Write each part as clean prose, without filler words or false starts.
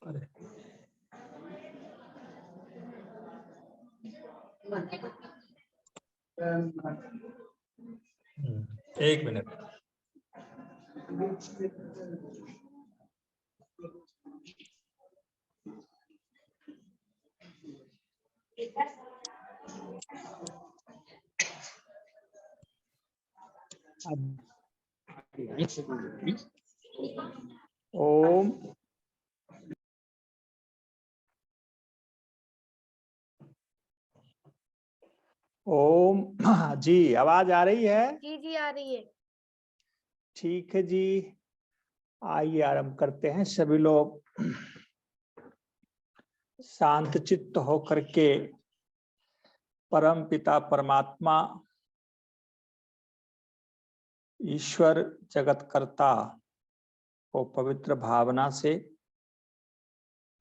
अरे एक मिनट। ओम ओम जी, आवाज आ रही है? जी आ रही है। ठीक है जी, आइए आरंभ करते हैं। सभी लोग शांत चित्त होकर के परम पिता परमात्मा ईश्वर जगतकर्ता को पवित्र भावना से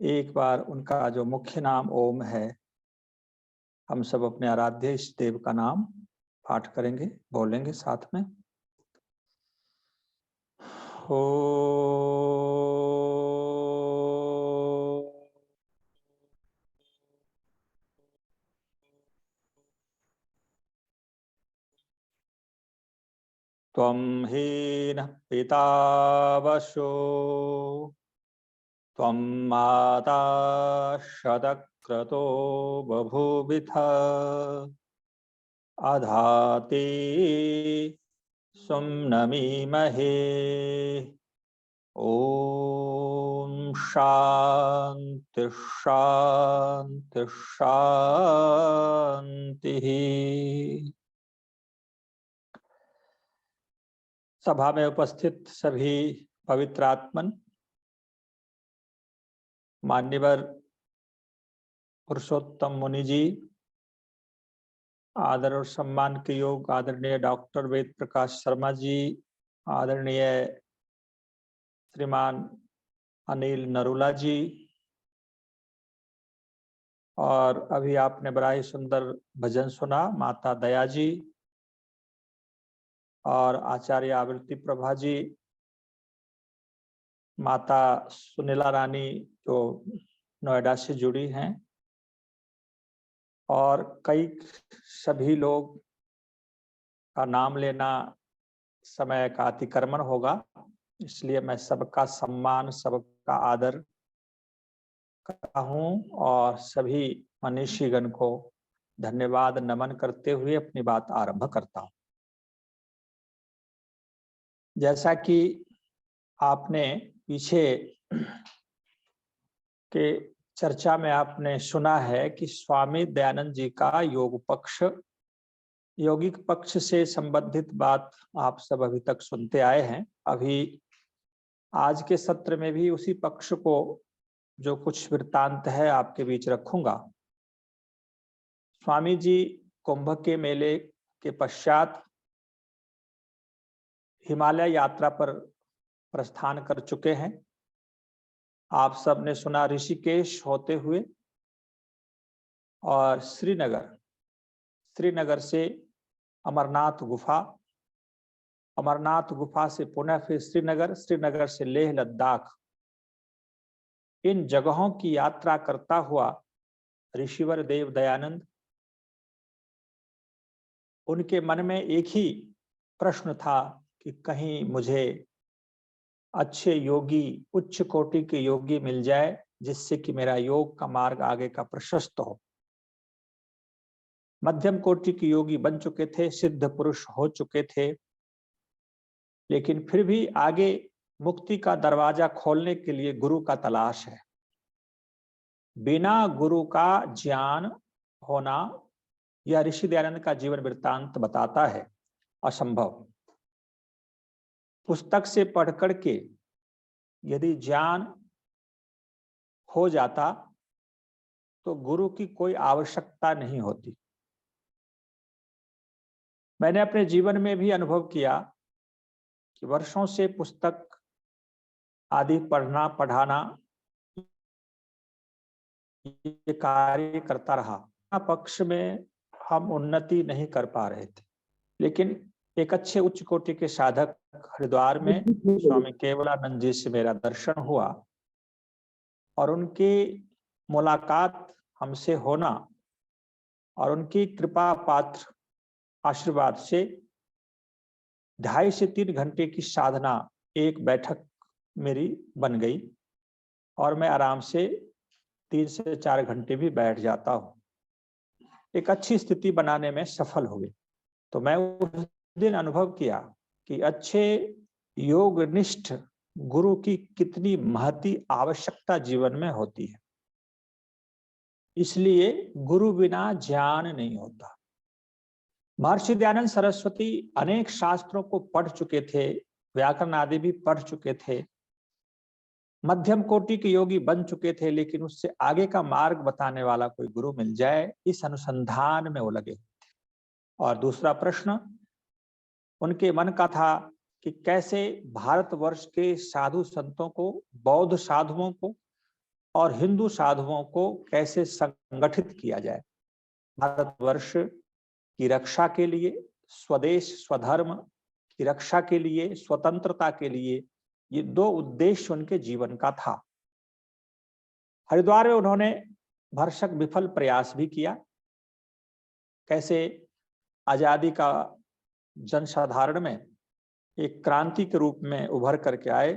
एक बार उनका जो मुख्य नाम ओम है, हम सब अपने आराध्य इष्ट देव का नाम पाठ करेंगे, बोलेंगे साथ में। हो त्वं हीनः पिता वशो त्वं माता शतक्रतो बभूविथ अधाति सुम्नमीमहे। ओम शांति शांति शांति। सभा में उपस्थित सभी पवित्र आत्मन, मान्यवर पुरुषोत्तम मुनि जी, आदर और सम्मान के योग आदरणीय डॉक्टर वेद प्रकाश शर्मा जी, आदरणीय श्रीमान अनिल नरूला जी, और अभी आपने बड़ा ही सुंदर भजन सुना माता दया जी और आचार्य आवृत्ति प्रभा जी, माता सुनीला रानी जो नोएडा से जुड़ी हैं, और कई सभी लोग का नाम लेना समय का अतिक्रमण होगा, इसलिए मैं सबका सम्मान सबका आदर करता हूं और सभी मनीषीगण को धन्यवाद नमन करते हुए अपनी बात आरंभ करता हूं। जैसा कि आपने पीछे के चर्चा में आपने सुना है कि स्वामी दयानंद जी का योग पक्ष, यौगिक पक्ष से संबंधित बात आप सब अभी तक सुनते आए हैं। अभी आज के सत्र में भी उसी पक्ष को जो कुछ वृत्तांत है आपके बीच रखूंगा। स्वामी जी कुंभ के मेले के पश्चात हिमालय यात्रा पर प्रस्थान कर चुके हैं। आप सब ने सुना ऋषिकेश होते हुए और श्रीनगर से अमरनाथ गुफा, अमरनाथ गुफा से पुनः फिर श्रीनगर से लेह लद्दाख, इन जगहों की यात्रा करता हुआ ऋषिवर देव दयानंद, उनके मन में एक ही प्रश्न था कि कहीं मुझे अच्छे योगी, उच्च कोटि के योगी मिल जाए जिससे कि मेरा योग का मार्ग आगे का प्रशस्त हो। मध्यम कोटि के योगी बन चुके थे, सिद्ध पुरुष हो चुके थे, लेकिन फिर भी आगे मुक्ति का दरवाजा खोलने के लिए गुरु का तलाश है। बिना गुरु का ज्ञान होना, यह ऋषि दयानंद का जीवन वृत्तांत बताता है, असंभव। पुस्तक से पढ़ करके यदि ज्ञान हो जाता तो गुरु की कोई आवश्यकता नहीं होती। मैंने अपने जीवन में भी अनुभव किया कि वर्षों से पुस्तक आदि पढ़ना पढ़ाना ये कार्य करता रहा। पक्ष में हम उन्नति नहीं कर पा रहे थे, लेकिन एक अच्छे उच्च कोटि के साधक हरिद्वार में स्वामी केवलानंद जी से मेरा दर्शन हुआ और उनकी मुलाकात हमसे होना और उनकी कृपा पात्र आशीर्वाद से 2.5 से 3 घंटे की साधना एक बैठक मेरी बन गई और मैं आराम से 3 से 4 घंटे भी बैठ जाता हूँ। एक अच्छी स्थिति बनाने में सफल हुए। तो मैं उस दिन अनुभव किया कि अच्छे योगनिष्ठ गुरु की कितनी महती आवश्यकता जीवन में होती है। इसलिए गुरु बिना ज्ञान नहीं होता। महर्षि दयानंद सरस्वती अनेक शास्त्रों को पढ़ चुके थे, व्याकरण आदि भी पढ़ चुके थे, मध्यम कोटि के योगी बन चुके थे, लेकिन उससे आगे का मार्ग बताने वाला कोई गुरु मिल जाए, इस अनुसंधान में वो लगे थे। और दूसरा प्रश्न उनके मन का था कि कैसे भारतवर्ष के साधु संतों को, बौद्ध साधुओं को और हिंदू साधुओं को कैसे संगठित किया जाए। भारतवर्ष की रक्षा के लिए, स्वदेश स्वधर्म की रक्षा के लिए, स्वतंत्रता के लिए, ये 2 उद्देश्य उनके जीवन का था। हरिद्वार में उन्होंने भरसक विफल प्रयास भी किया। कैसे आजादी का जनसाधारण में एक क्रांति के रूप में उभर करके आए,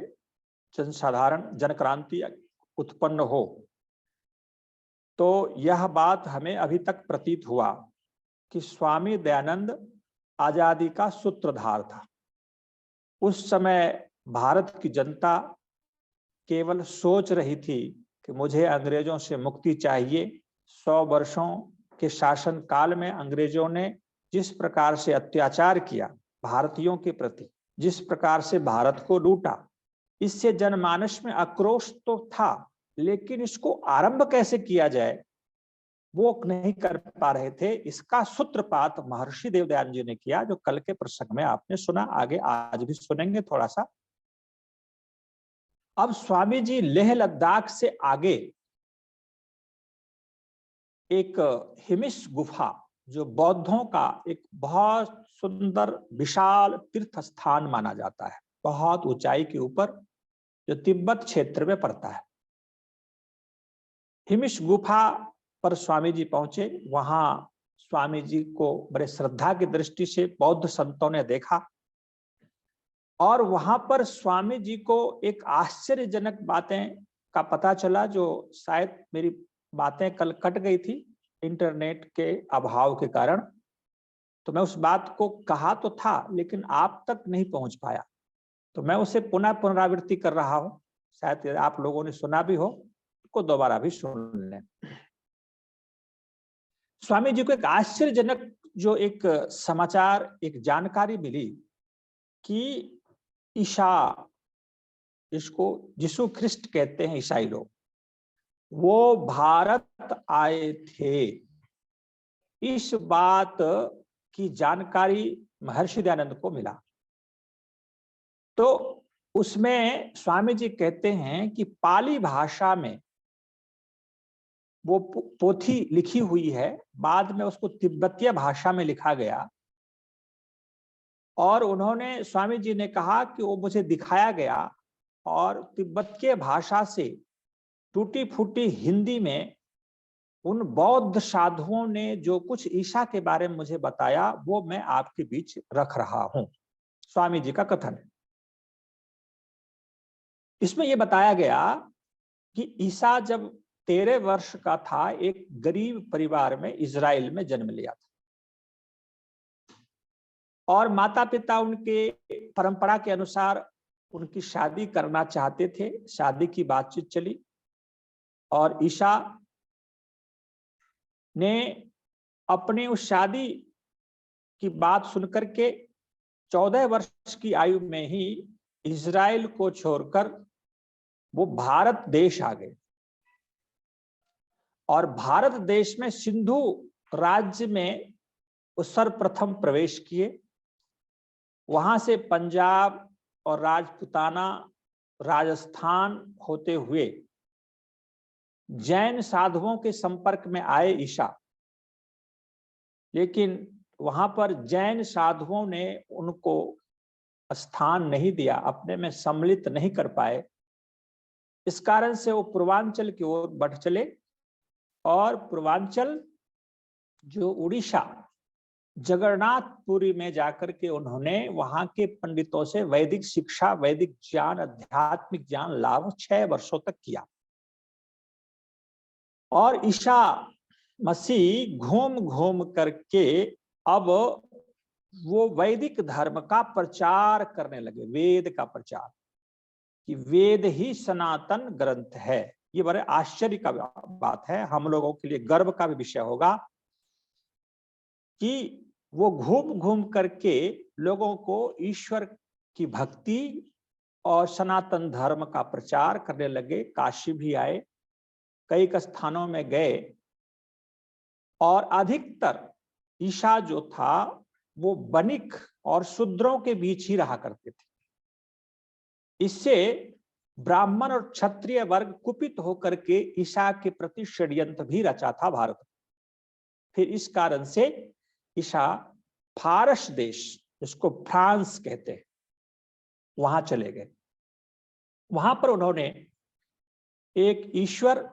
जनसाधारण जन क्रांति उत्पन्न हो। तो यह बात हमें अभी तक प्रतीत हुआ कि स्वामी दयानंद आजादी का सूत्रधार था। उस समय भारत की जनता केवल सोच रही थी कि मुझे अंग्रेजों से मुक्ति चाहिए। 100 वर्षों के शासन काल में अंग्रेजों ने जिस प्रकार से अत्याचार किया भारतीयों के प्रति, जिस प्रकार से भारत को लूटा, इससे जनमानस में आक्रोश तो था, लेकिन इसको आरंभ कैसे किया जाए वो नहीं कर पा रहे थे। इसका सूत्रपात महर्षि देवदयान जी ने किया, जो कल के प्रसंग में आपने सुना, आगे आज भी सुनेंगे थोड़ा सा। अब स्वामी जी लेह लद्दाख से आगे एक हिमिस गुफा, जो बौद्धों का एक बहुत सुंदर विशाल तीर्थ स्थान माना जाता है, बहुत ऊंचाई के ऊपर, जो तिब्बत क्षेत्र में पड़ता है। हिमिस गुफा पर स्वामी जी पहुंचे। वहां स्वामी जी को बड़े श्रद्धा की दृष्टि से बौद्ध संतों ने देखा और वहां पर स्वामी जी को एक आश्चर्यजनक बातें का पता चला, जो शायद मेरी बातें कल कट गई थी इंटरनेट के अभाव के कारण। तो मैं उस बात को कहा तो था, लेकिन आप तक नहीं पहुंच पाया, तो मैं उसे पुनः पुनरावृत्ति कर रहा हूं। शायद आप लोगों ने सुना भी हो, को दोबारा भी सुन लें। स्वामी जी को एक आश्चर्यजनक जो एक समाचार, एक जानकारी मिली कि ईसा, इसको यीशु ख्रिस्ट कहते हैं ईसाई लोग, वो भारत आए थे। इस बात की जानकारी महर्षि दयानंद को मिला। तो उसमें स्वामी जी कहते हैं कि पाली भाषा में वो पोथी लिखी हुई है, बाद में उसको तिब्बतीय भाषा में लिखा गया। और उन्होंने, स्वामी जी ने कहा कि वो मुझे दिखाया गया और तिब्बतीय भाषा से टूटी फूटी हिंदी में उन बौद्ध साधुओं ने जो कुछ ईसा के बारे में मुझे बताया, वो मैं आपके बीच रख रहा हूं। स्वामी जी का कथन है। इसमें यह बताया गया कि ईसा जब 13 वर्ष का था, एक गरीब परिवार में इजराइल में जन्म लिया था और माता पिता उनके परंपरा के अनुसार उनकी शादी करना चाहते थे। शादी की बातचीत चली और ईसा ने अपने उस शादी की बात सुनकर के 14 वर्ष की आयु में ही इजराइल को छोड़कर वो भारत देश आ गए और भारत देश में सिंधु राज्य में वो सर्वप्रथम प्रवेश किए। वहां से पंजाब और राजपूताना, राजस्थान होते हुए जैन साधुओं के संपर्क में आए ईसा, लेकिन वहां पर जैन साधुओं ने उनको स्थान नहीं दिया, अपने में सम्मिलित नहीं कर पाए। इस कारण से वो पूर्वांचल की ओर बढ़ चले और पूर्वांचल जो उड़ीसा जगन्नाथपुरी में जाकर के उन्होंने वहां के पंडितों से वैदिक शिक्षा, वैदिक ज्ञान, आध्यात्मिक ज्ञान लाभ 6 वर्षों तक किया। और ईसा मसीह घूम घूम करके अब वो वैदिक धर्म का प्रचार करने लगे, वेद का प्रचार, कि वेद ही सनातन ग्रंथ है। ये बड़े आश्चर्य का बात है, हम लोगों के लिए गर्व का भी विषय होगा कि वो घूम घूम करके लोगों को ईश्वर की भक्ति और सनातन धर्म का प्रचार करने लगे। काशी भी आए, कई स्थानों में गए और अधिकतर ईसा जो था वो बनिक और शूद्रों के बीच ही रहा करते थे। इससे ब्राह्मण और क्षत्रिय वर्ग कुपित होकर के ईसा के प्रति षड्यंत्र भी रचा था भारत। फिर इस कारण से ईसा फारस देश, जिसको फ्रांस कहते हैं, वहां चले गए। वहां पर उन्होंने एक ईश्वर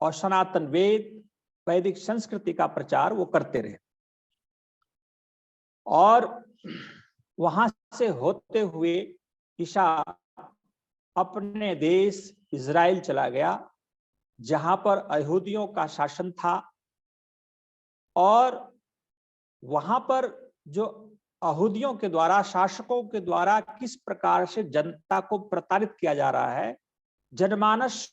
और सनातन वेद, वैदिक संस्कृति का प्रचार वो करते रहे। और वहां से होते हुए ईसा अपने देश इजराइल चला गया, जहां पर यहूदियों का शासन था। और वहां पर जो यहूदियों के द्वारा, शासकों के द्वारा किस प्रकार से जनता को प्रताड़ित किया जा रहा है, जनमानस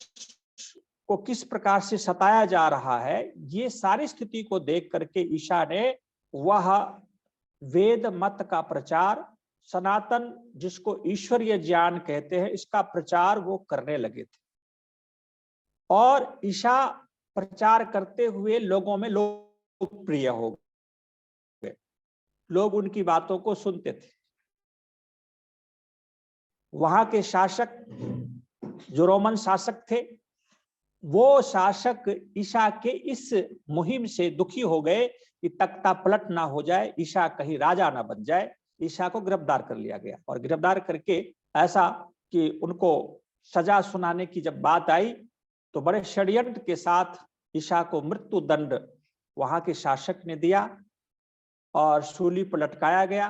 को किस प्रकार से सताया जा रहा है, ये सारी स्थिति को देख करके ईसा ने वह वेद मत का प्रचार, सनातन जिसको ईश्वरीय ज्ञान कहते हैं, इसका प्रचार वो करने लगे थे। और ईसा प्रचार करते हुए लोगों में लोकप्रिय हो गए, लोग उनकी बातों को सुनते थे। वहां के शासक जो रोमन शासक थे, वो शासक ईसा के इस मुहिम से दुखी हो गए कि तख्ता पलट ना हो जाए, ईसा कहीं राजा ना बन जाए। ईसा को गिरफ्तार कर लिया गया और गिरफ्तार करके ऐसा कि उनको सजा सुनाने की जब बात आई तो बड़े षड्यंत्र के साथ ईसा को मृत्यु दंड वहां के शासक ने दिया और सूली पर लटकाया गया।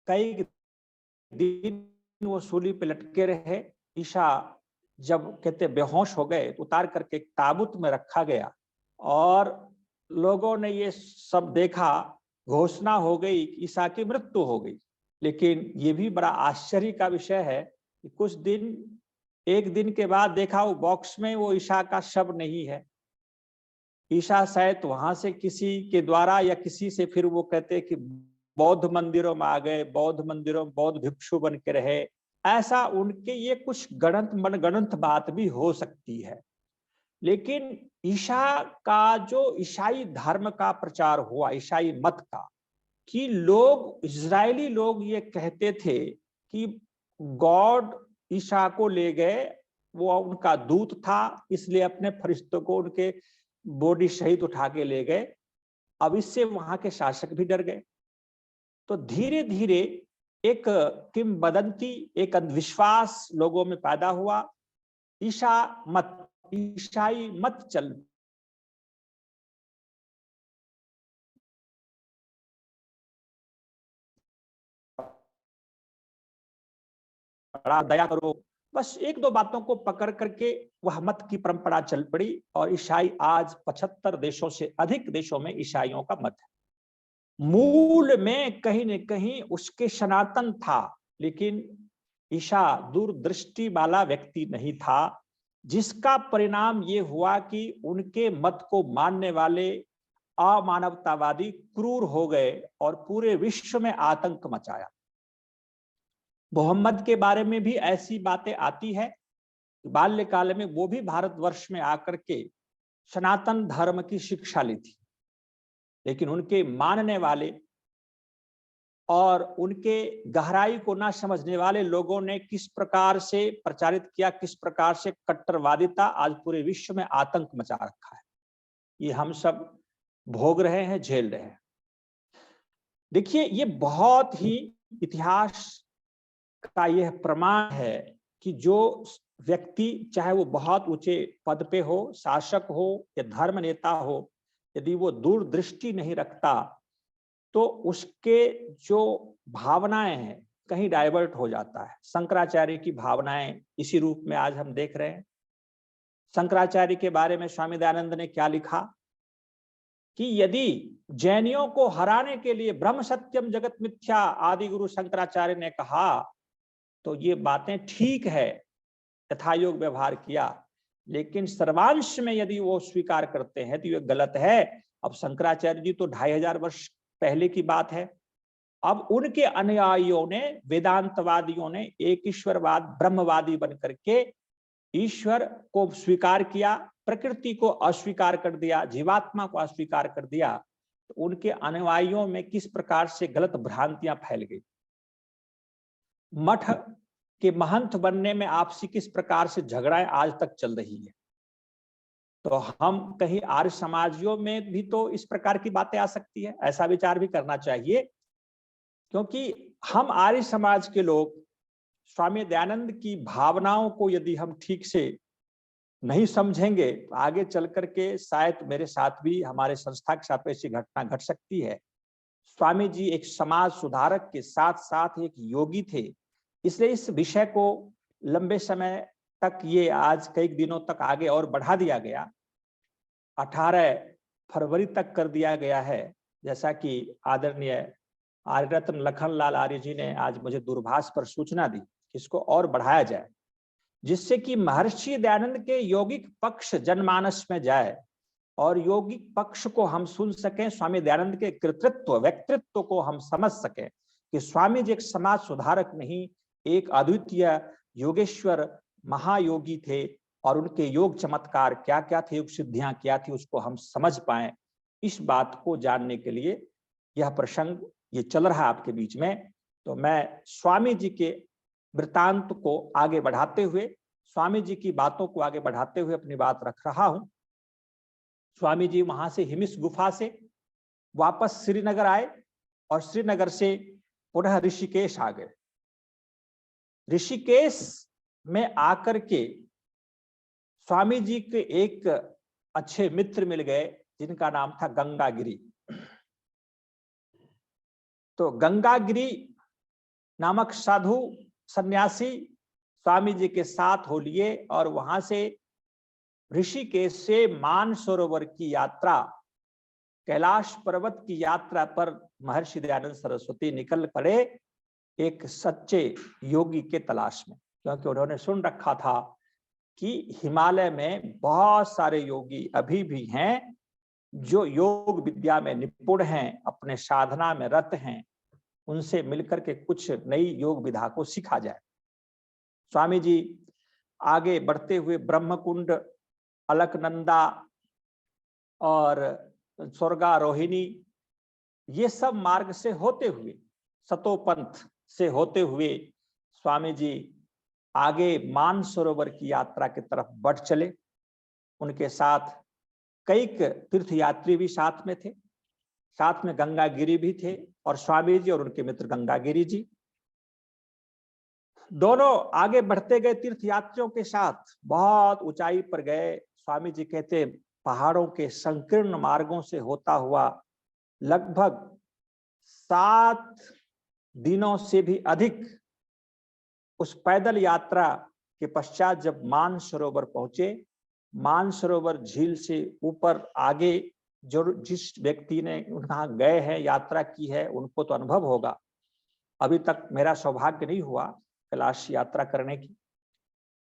कई दिन वो सूली पर लटके रहे। ईसा जब कहते बेहोश हो गए तो उतार करके एक ताबूत में रखा गया और लोगों ने ये सब देखा, घोषणा हो गई कि ईसा की मृत्यु हो गई। लेकिन ये भी बड़ा आश्चर्य का विषय है कि कुछ दिन, एक दिन के बाद देखा वो बॉक्स में वो ईसा का शव नहीं है। ईसा शायद वहां से किसी के द्वारा या किसी से, फिर वो कहते कि बौद्ध मंदिरों में आ गए, बौद्ध मंदिरों में बौद्ध भिक्षु बन के रहे, ऐसा उनके ये कुछ गणत मनगणंत बात भी हो सकती है। लेकिन ईसा का जो ईसाई धर्म का प्रचार हुआ, ईसाई मत का, कि लोग, इजरायली लोग ये कहते थे कि गॉड ईसा को ले गए, वो उनका दूत था, इसलिए अपने फरिश्तों को उनके बॉडी सहित उठा के ले गए। अब इससे वहां के शासक भी डर गए। तो धीरे धीरे एक किंवदंती, एक अंधविश्वास लोगों में पैदा हुआ। ईसा मत, ईसाई मत चल दया करो, बस एक दो बातों को पकड़ करके वह मत की परंपरा चल पड़ी। और ईसाई आज 75 देशों से अधिक देशों में ईसाइयों का मत है। मूल में कहीं न कहीं उसके सनातन था, लेकिन ईसा दूरदृष्टि वाला व्यक्ति नहीं था, जिसका परिणाम ये हुआ कि उनके मत को मानने वाले अमानवतावादी क्रूर हो गए और पूरे विश्व में आतंक मचाया। मोहम्मद के बारे में भी ऐसी बातें आती है। बाल्यकाल में वो भी भारतवर्ष में आकर के सनातन धर्म की शिक्षा ली थी, लेकिन उनके मानने वाले और उनके गहराई को ना समझने वाले लोगों ने किस प्रकार से प्रचारित किया, किस प्रकार से कट्टरवादिता आज पूरे विश्व में आतंक मचा रखा है, ये हम सब भोग रहे हैं, झेल रहे हैं। देखिए, ये बहुत ही इतिहास का यह प्रमाण है कि जो व्यक्ति, चाहे वो बहुत ऊंचे पद पे हो, शासक हो या धर्म नेता हो, यदि वो दूरदृष्टि नहीं रखता तो उसके जो भावनाएं हैं कहीं डाइवर्ट हो जाता है। शंकराचार्य की भावनाएं इसी रूप में आज हम देख रहे हैं। शंकराचार्य के बारे में स्वामी दयानंद ने क्या लिखा कि यदि जैनियों को हराने के लिए ब्रह्म सत्यम जगत मिथ्या आदि गुरु शंकराचार्य ने कहा तो ये बातें ठीक है, यथायोग व्यवहार किया, लेकिन सर्वांश में यदि वो स्वीकार करते हैं तो ये गलत है। अब शंकराचार्य जी तो 2500 वर्ष पहले की बात है। अब उनके अनुयायियों ने, वेदांतवादियों ने एक ईश्वरवाद ब्रह्मवादी बनकर के ईश्वर को स्वीकार किया, प्रकृति को अस्वीकार कर दिया, जीवात्मा को अस्वीकार कर दिया। तो उनके अनुयायियों में किस प्रकार से गलत भ्रांतियां फैल गई। मठ के महंत बनने में आपसी किस प्रकार से झगड़ाएं आज तक चल रही है। तो हम कहीं आर्य समाजियों में भी तो इस प्रकार की बातें आ सकती है, ऐसा विचार भी करना चाहिए। क्योंकि हम आर्य समाज के लोग स्वामी दयानंद की भावनाओं को यदि हम ठीक से नहीं समझेंगे तो आगे चल करके शायद मेरे साथ भी, हमारे संस्था के साथ ऐसी घटना घट सकती है। स्वामी जी एक समाज सुधारक के साथ साथ एक योगी थे, इसलिए इस विषय को लंबे समय तक, ये आज कई दिनों तक आगे और बढ़ा दिया गया, 18 फरवरी तक कर दिया गया है। जैसा कि आदरणीय आर्यरत्न लखनलाल आर्य जी ने आज मुझे दूरभाष पर सूचना दी कि इसको और बढ़ाया जाए, जिससे कि महर्षि दयानंद के यौगिक पक्ष जनमानस में जाए और यौगिक पक्ष को हम सुन सकें, स्वामी दयानंद के कृतित्व व्यक्तित्व को हम समझ सकें कि स्वामी जी एक समाज सुधारक नहीं, एक अद्वितीय योगेश्वर महायोगी थे और उनके योग चमत्कार क्या क्या थे, योग सिद्धियां क्या थी, उसको हम समझ पाए। इस बात को जानने के लिए यह प्रसंग ये चल रहा है आपके बीच में। तो मैं स्वामी जी के वृत्तांत को आगे बढ़ाते हुए, स्वामी जी की बातों को आगे बढ़ाते हुए अपनी बात रख रहा हूं। स्वामी जी वहां से हिमिस गुफा से वापस श्रीनगर आए और श्रीनगर से पुनः ऋषिकेश आ गए। ऋषिकेश में आकर के स्वामी जी के एक अच्छे मित्र मिल गए जिनका नाम था गंगागिरी। तो गंगागिरी नामक साधु सन्यासी स्वामी जी के साथ हो लिए और वहां से ऋषिकेश से मानसरोवर की यात्रा, कैलाश पर्वत की यात्रा पर महर्षि दयानंद सरस्वती निकल पड़े एक सच्चे योगी के तलाश में। क्योंकि उन्होंने सुन रखा था कि हिमालय में बहुत सारे योगी अभी भी हैं जो योग विद्या में निपुण हैं, अपने साधना में रत हैं, उनसे मिलकर के कुछ नई योग विधा को सीखा जाए। स्वामी जी आगे बढ़ते हुए ब्रह्मकुंड, अलकनंदा और स्वर्गारोहिणी, ये सब मार्ग से होते हुए, सतोपंथ से होते हुए स्वामी जी आगे मानसरोवर की यात्रा की तरफ बढ़ चले। उनके साथ कई तीर्थ यात्री भी साथ में थे, साथ में गंगागिरी भी थे और स्वामी जी और उनके मित्र गंगागिरी जी दोनों आगे बढ़ते गए। तीर्थ यात्रियों के साथ बहुत ऊंचाई पर गए। स्वामी जी कहते पहाड़ों के संकीर्ण मार्गों से होता हुआ लगभग 7 दिनों से भी अधिक उस पैदल यात्रा के पश्चात जब मानसरोवर पहुंचे, मानसरोवर झील से ऊपर आगे जो जिस व्यक्ति ने वहां गए हैं, यात्रा की है, उनको तो अनुभव होगा। अभी तक मेरा सौभाग्य नहीं हुआ कैलाश यात्रा करने की,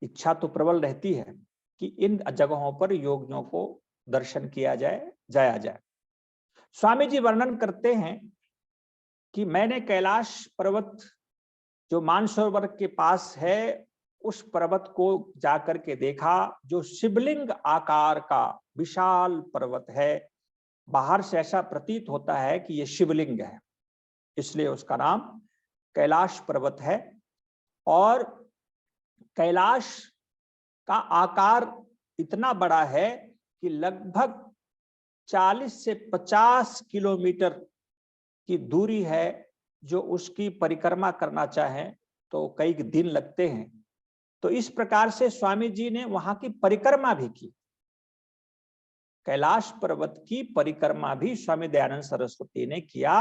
इच्छा तो प्रबल रहती है कि इन जगहों पर योगियों को दर्शन किया जाए, जाया जाए। स्वामी जी वर्णन करते हैं कि मैंने कैलाश पर्वत जो मानसरोवर के पास है, उस पर्वत को जाकर के देखा जो शिवलिंग आकार का विशाल पर्वत है। बाहर से ऐसा प्रतीत होता है कि यह शिवलिंग है, इसलिए उसका नाम कैलाश पर्वत है। और कैलाश का आकार इतना बड़ा है कि लगभग 40 से 50 किलोमीटर की दूरी है। जो उसकी परिक्रमा करना चाहें तो कई दिन लगते हैं। तो इस प्रकार से स्वामी जी ने वहां की परिक्रमा भी की, कैलाश पर्वत की परिक्रमा भी स्वामी दयानंद सरस्वती ने किया।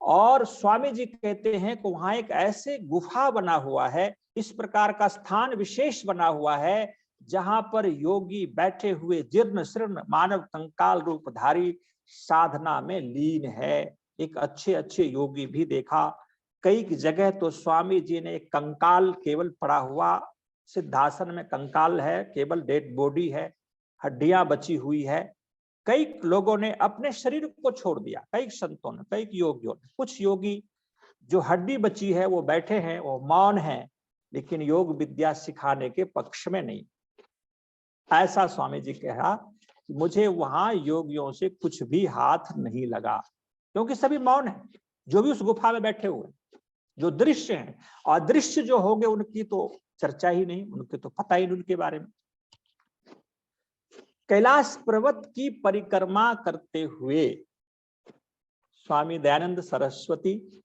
और स्वामी जी कहते हैं कि वहां एक ऐसे गुफा बना हुआ है, इस प्रकार का स्थान विशेष बना हुआ है, जहां पर योगी बैठे हुए जीर्ण शीर्ण मानव कंकाल रूपधारी साधना में लीन है। एक अच्छे अच्छे योगी भी देखा। कई जगह तो स्वामी जी ने एक कंकाल केवल पड़ा हुआ, सिद्धासन में कंकाल है, केवल डेड बॉडी है, हड्डियां बची हुई है। कई लोगों ने अपने शरीर को छोड़ दिया, कई संतों ने, कई योगियों ने। कुछ योगी जो हड्डी बची है वो बैठे हैं, वो मौन हैं, लेकिन योग विद्या सिखाने के पक्ष में नहीं। ऐसा स्वामी जी कहा कि मुझे वहां योगियों से कुछ भी हाथ नहीं लगा, क्योंकि सभी मौन है, जो भी उस गुफा में बैठे हुए, जो दृश्य हैं। और दृश्य जो हो गए उनकी तो चर्चा ही नहीं, उनके तो पता ही नहीं उनके बारे में। कैलाश पर्वत की परिक्रमा करते हुए स्वामी दयानंद सरस्वती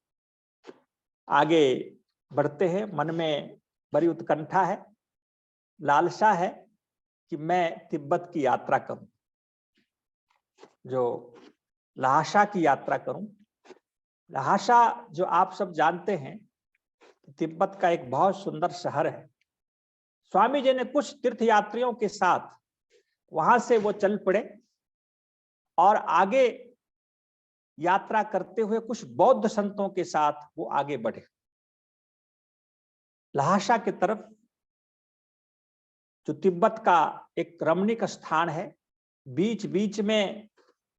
आगे बढ़ते हैं। मन में बड़ी उत्कंठा है, लालसा है कि मैं तिब्बत की यात्रा करूं, जो ल्हासा की यात्रा करूं। ल्हासा जो आप सब जानते हैं, तिब्बत का एक बहुत सुंदर शहर है। स्वामी जी ने कुछ तीर्थयात्रियों के साथ वहां से वो चल पड़े और आगे यात्रा करते हुए कुछ बौद्ध संतों के साथ वो आगे बढ़े ल्हासा की तरफ, जो तिब्बत का एक रमणीक स्थान है। बीच बीच में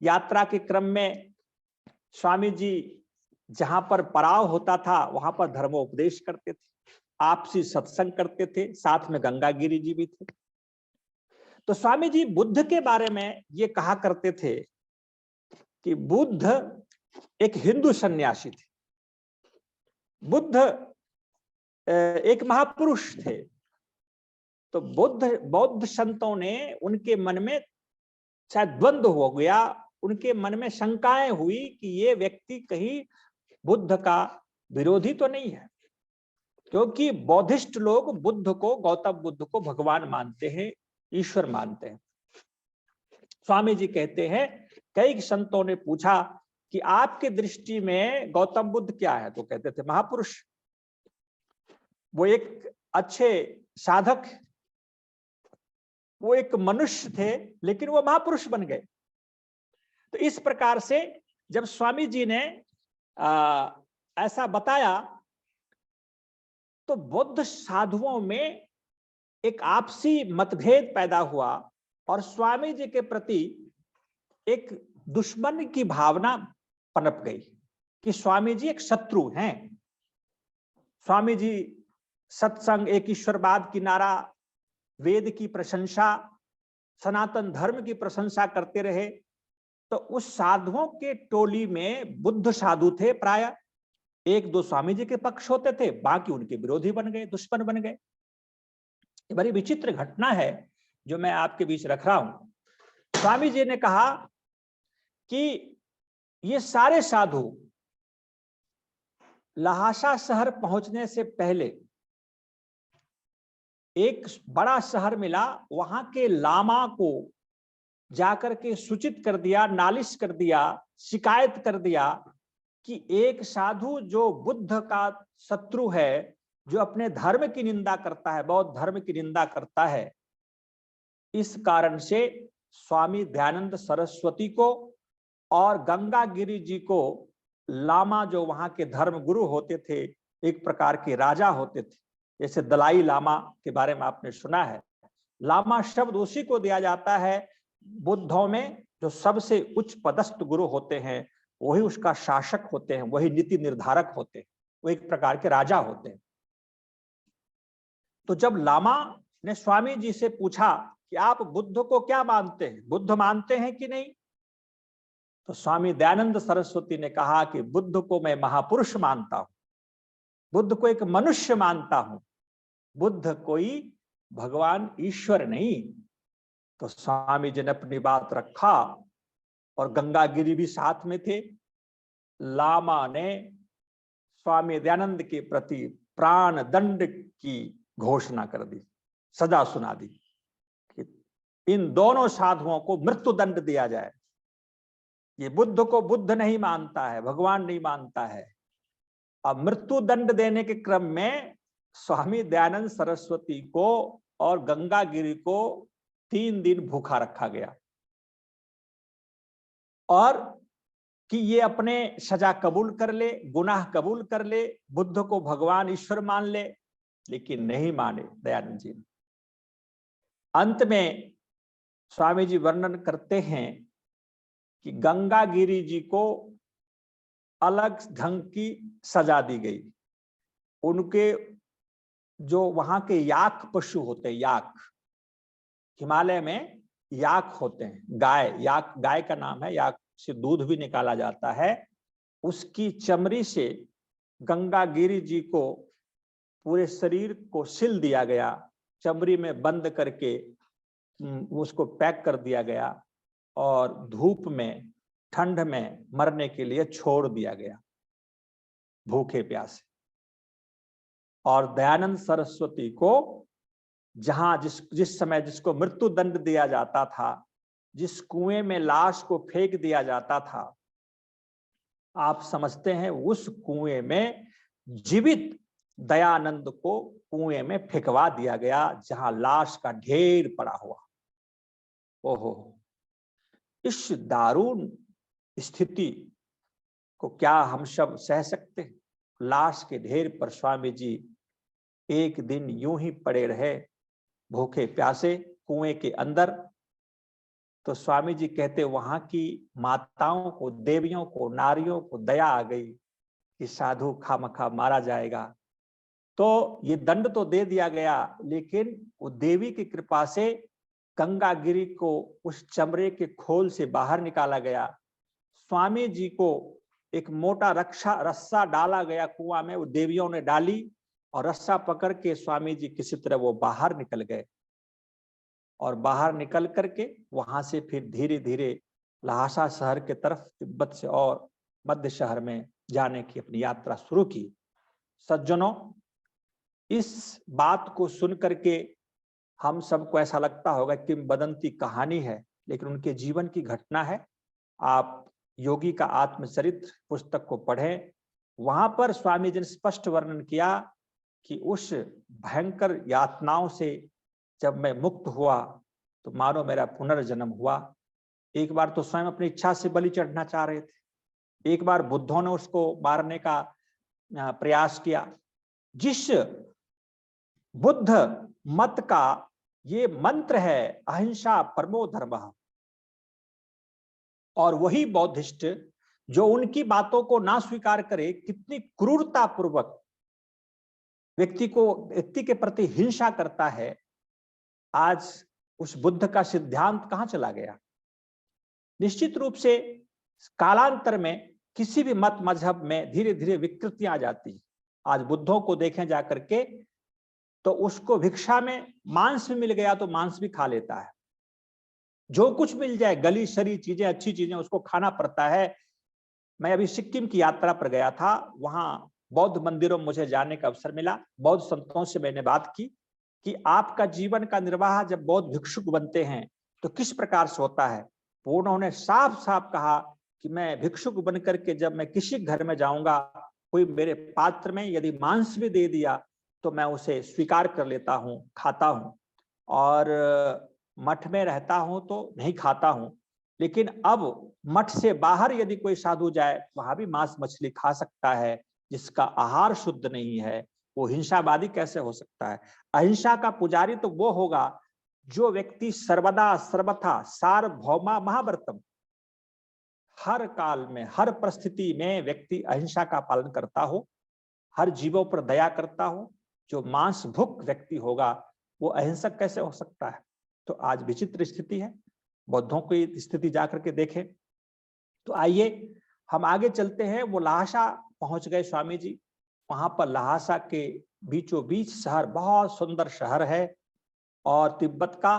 यात्रा के क्रम में स्वामी जी जहां पर पड़ाव होता था वहां पर धर्मोपदेश करते थे, आपसी सत्संग करते थे, साथ में गंगागिरी जी भी थे। तो स्वामी जी बुद्ध के बारे में ये कहा करते थे कि बुद्ध एक हिंदू सन्यासी थे, बुद्ध एक महापुरुष थे। तो बौद्ध संतों ने, उनके मन में शायद द्वंद्व हो गया, उनके मन में शंकाएं हुई कि ये व्यक्ति कहीं बुद्ध का विरोधी तो नहीं है, क्योंकि बौद्धिस्ट लोग बुद्ध को, गौतम बुद्ध को भगवान मानते हैं, ईश्वर मानते हैं। स्वामी जी कहते हैं कई संतों ने पूछा कि आपके दृष्टि में गौतम बुद्ध क्या है, तो कहते थे महापुरुष, वो एक अच्छे साधक, वो एक मनुष्य थे, लेकिन वो महापुरुष बन गए। तो इस प्रकार से जब स्वामी जी ने ऐसा बताया तो बौद्ध साधुओं में एक आपसी मतभेद पैदा हुआ और स्वामी जी के प्रति एक दुश्मन की भावना पनप गई कि स्वामी जी एक शत्रु हैं। स्वामी जी सत्संग, एक ईश्वरवाद की नारा, वेद की प्रशंसा, सनातन धर्म की प्रशंसा करते रहे। तो उस साधुओं के टोली में बुद्ध साधु थे प्राय, एक दो स्वामी जी के पक्ष होते थे, बाकी उनके विरोधी बन गए, दुश्मन बन गए। ये बड़ी विचित्र घटना है जो मैं आपके बीच रख रहा हूं। स्वामी जी ने कहा कि ये सारे साधु ल्हासा शहर पहुंचने से पहले एक बड़ा शहर मिला, वहां के लामा को जाकर के सूचित कर दिया, नालिश कर दिया, शिकायत कर दिया कि एक साधु जो बुद्ध का शत्रु है, जो अपने धर्म की निंदा करता है, बौद्ध धर्म की निंदा करता है, इस कारण से स्वामी दयानंद सरस्वती को और गंगागिरी जी को, लामा जो वहां के धर्म गुरु होते थे, एक प्रकार के राजा होते थे, जैसे दलाई लामा के बारे में आपने सुना है। लामा शब्द उसी को दिया जाता है, बुद्धों में जो सबसे उच्च पदस्थ गुरु होते हैं वही उसका शासक होते हैं, वही नीति निर्धारक होते हैं, वो एक प्रकार के राजा होते हैं। तो जब लामा ने स्वामी जी से पूछा कि आप बुद्ध को क्या मानते हैं, बुद्ध मानते हैं कि नहीं, तो स्वामी दयानंद सरस्वती ने कहा कि बुद्ध को मैं महापुरुष मानता हूं, बुद्ध को एक मनुष्य मानता हूं, बुद्ध कोई भगवान ईश्वर नहीं। तो स्वामी जी ने अपनी बात रखा और गंगागिरी भी साथ में थे। लामा ने स्वामी दयानंद के प्रति प्राण दंड की घोषणा कर दी, सजा सुना दी कि इन दोनों साधुओं को मृत्यु दंड दिया जाए। ये बुद्ध को बुद्ध नहीं मानता है, भगवान नहीं मानता है। अब मृत्यु दंड देने के क्रम में स्वामी दयानंद सरस्वती को और गंगागिरी को 3 दिन भूखा रखा गया, और कि ये अपने सजा कबूल कर ले, गुनाह कबूल कर ले, बुद्ध को भगवान ईश्वर मान ले, लेकिन नहीं माने दयानंद जी। अंत में स्वामी जी वर्णन करते हैं कि गंगागिरी जी को अलग ढंग की सजा दी गई। उनके जो वहां के याक पशु होते हैं, याक, हिमालय में याक होते हैं, गाय, याक गाय का नाम है, याक से दूध भी निकाला जाता है। उसकी चमड़ी से गंगागिरी जी को पूरे शरीर को सिल दिया गया, चमड़ी में बंद करके उसको पैक कर दिया गया और धूप में, ठंड में मरने के लिए छोड़ दिया गया भूखे प्यासे। और दयानंद सरस्वती को जहां जिस समय जिसको मृत्यु दंड दिया जाता था, जिस कुएं में लाश को फेंक दिया जाता था, आप समझते हैं उस कुएं में जीवित दयानंद को कुएं में फेंकवा दिया गया, जहां लाश का ढेर पड़ा हुआ। ओहो, इस दारुण स्थिति को क्या हम सब सह सकते हैं? लाश के ढेर पर स्वामी जी एक दिन यूं ही पड़े रहे भूखे प्यासे कुएं के अंदर। तो स्वामी जी कहते वहां की माताओं को, देवियों को, नारियों को दया आ गई कि साधु खामखा मारा जाएगा, तो ये दंड तो दे दिया गया, लेकिन वो देवी की कृपा से गंगागिरी को उस चमड़े के खोल से बाहर निकाला गया। स्वामी जी को एक मोटा रस्सा डाला गया कुआं में, वो देवियों ने डाली और रस्सा पकड़ के स्वामी जी किसी तरह वो बाहर निकल गए। और बाहर निकल करके वहां से फिर धीरे धीरे लहासा शहर के तरफ, तिब्बत से और मध्य शहर में जाने की अपनी यात्रा शुरू की। सज्जनों, इस बात को सुन करके हम सबको ऐसा लगता होगा कि किंवदंती कहानी है, लेकिन उनके जीवन की घटना है। आप योगी का आत्मचरित्र पुस्तक को पढ़ें, वहां पर स्वामी जी ने स्पष्ट वर्णन किया कि उस भयंकर यातनाओं से जब मैं मुक्त हुआ तो मानो मेरा पुनर्जन्म हुआ। एक बार तो स्वयं अपनी इच्छा से बलि चढ़ना चाह रहे थे, एक बार बुद्धों ने उसको मारने का प्रयास किया। जिस बुद्ध मत का ये मंत्र है अहिंसा परमो धर्मः, और वही बौद्धिस्ट जो उनकी बातों को ना स्वीकार करे, कितनी क्रूरता पूर्वक व्यक्ति के प्रति हिंसा करता है, आज उस बुद्ध का सिद्धांत कहां चला गया? निश्चित रूप से कालांतर में किसी भी मत मजहब में धीरे धीरे विकृतियां आ जाती। आज बुद्धों को देखें जाकर के तो उसको भिक्षा में मांस भी मिल गया तो मांस भी खा लेता है, जो कुछ मिल जाए गली सरी चीजें, अच्छी चीजें उसको खाना पड़ता है। मैं अभी सिक्किम की यात्रा पर गया था, वहां बौद्ध मंदिरों में मुझे जाने का अवसर मिला। बौद्ध संतों से मैंने बात की कि आपका जीवन का निर्वाह जब बौद्ध भिक्षुक बनते हैं तो किस प्रकार से होता है। वो उन्होंने साफ साफ कहा कि मैं भिक्षुक बन करके जब मैं किसी घर में जाऊंगा, कोई मेरे पात्र में यदि मांस भी दे दिया तो मैं उसे स्वीकार कर लेता हूँ, खाता हूँ, और मठ में रहता हूं तो नहीं खाता हूं। लेकिन अब मठ से बाहर यदि कोई साधु जाए, वहां भी मांस मछली खा सकता है। जिसका आहार शुद्ध नहीं है वो हिंसावादी कैसे हो सकता है? अहिंसा का पुजारी तो वो होगा जो व्यक्ति सर्वदा सर्वथा सार्वभौमा महाव्रतम, हर काल में हर परिस्थिति में व्यक्ति अहिंसा का पालन करता हो, हर जीवों पर दया करता हो। जो मांस भुक व्यक्ति होगा वो अहिंसक कैसे हो सकता है? तो आज विचित्र स्थिति है। बौद्धों की स्थिति जाकर के देखें। तो आइए हम आगे चलते हैं। वो लहासा पहुंच गए स्वामी जी। वहां पर लहासा के बीचों बीच शहर, बहुत सुंदर शहर है और तिब्बत का।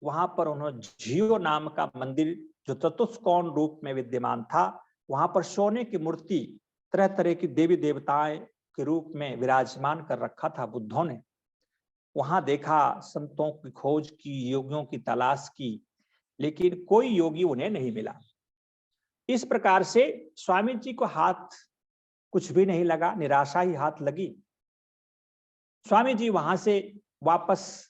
वहां पर उन्होंने झियो नाम का मंदिर जो चतुष्कोण रूप में विद्यमान था, वहां पर सोने की मूर्ति, तरह तरह की देवी देवताएं के रूप में विराजमान कर रखा था बुद्धों ने। वहां देखा, संतों की खोज की, योगियों की तलाश की, लेकिन कोई योगी उन्हें नहीं मिला। इस प्रकार से स्वामी जी को हाथ कुछ भी नहीं लगा, निराशा ही हाथ लगी। स्वामी जी वहां से वापस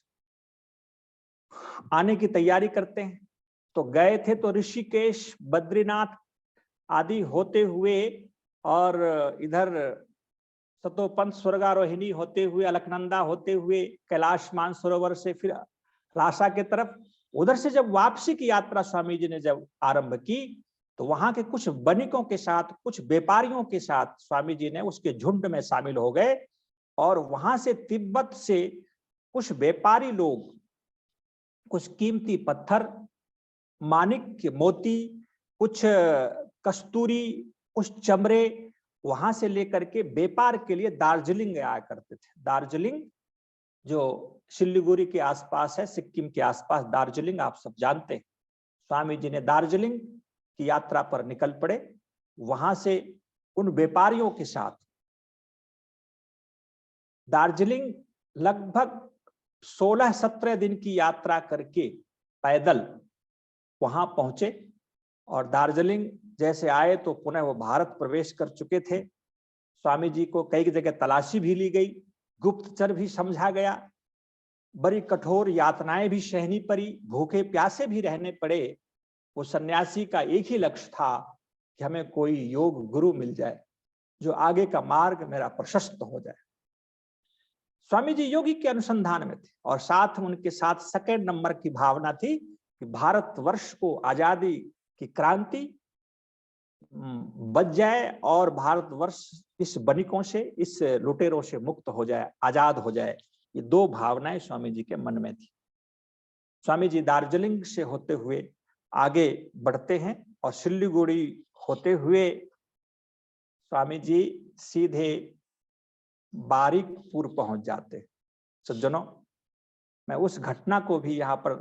आने की तैयारी करते हैं। तो गए थे तो ऋषिकेश, बद्रीनाथ आदि होते हुए और इधर सतोपंथ स्वर्गारोहिणी होते हुए, अलकनंदा होते हुए, कैलाश मानसरोवर से फिर लासा के तरफ, उधर से जब वापसी की यात्रा स्वामी जी ने जब आरंभ की, तो वहां के कुछ बनिकों के साथ, कुछ व्यापारियों के साथ स्वामी जी ने उसके झुंड में शामिल हो गए। और वहां से तिब्बत से कुछ व्यापारी लोग कुछ कीमती पत्थर, मानिक मोती, कुछ कस्तूरी, कुछ चमड़े वहां से लेकर के व्यापार के लिए दार्जिलिंग आया करते थे। दार्जिलिंग जो सिलीगुड़ी के आसपास है, सिक्किम के आसपास दार्जिलिंग आप सब जानते हैं। स्वामी जी ने दार्जिलिंग की यात्रा पर निकल पड़े। वहां से उन व्यापारियों के साथ दार्जिलिंग लगभग 16-17 दिन की यात्रा करके पैदल वहां पहुंचे। और दार्जिलिंग जैसे आए तो पुनः वो भारत प्रवेश कर चुके थे। स्वामी जी को कई जगह तलाशी भी ली गई, गुप्तचर भी समझा गया, बड़ी कठोर यातनाएं भी सहनी पड़ी, भूखे प्यासे भी रहने पड़े। वो सन्यासी का एक ही लक्ष्य था कि हमें कोई योग गुरु मिल जाए जो आगे का मार्ग मेरा प्रशस्त हो जाए। स्वामी जी योगी के अनुसंधान में थे और साथ उनके साथ सेकंड नंबर की भावना थी कि भारतवर्ष को आजादी की क्रांति बच जाए और भारतवर्ष इस बनिकों से, इस लुटेरों से मुक्त हो जाए, आजाद हो जाए। ये दो भावनाएं स्वामी जी के मन में थी। स्वामी जी दार्जिलिंग से होते हुए आगे बढ़ते हैं और सिलीगुड़ी होते हुए स्वामी जी सीधे बारिकपुर पहुंच जाते। सज्जनों, मैं उस घटना को भी यहाँ पर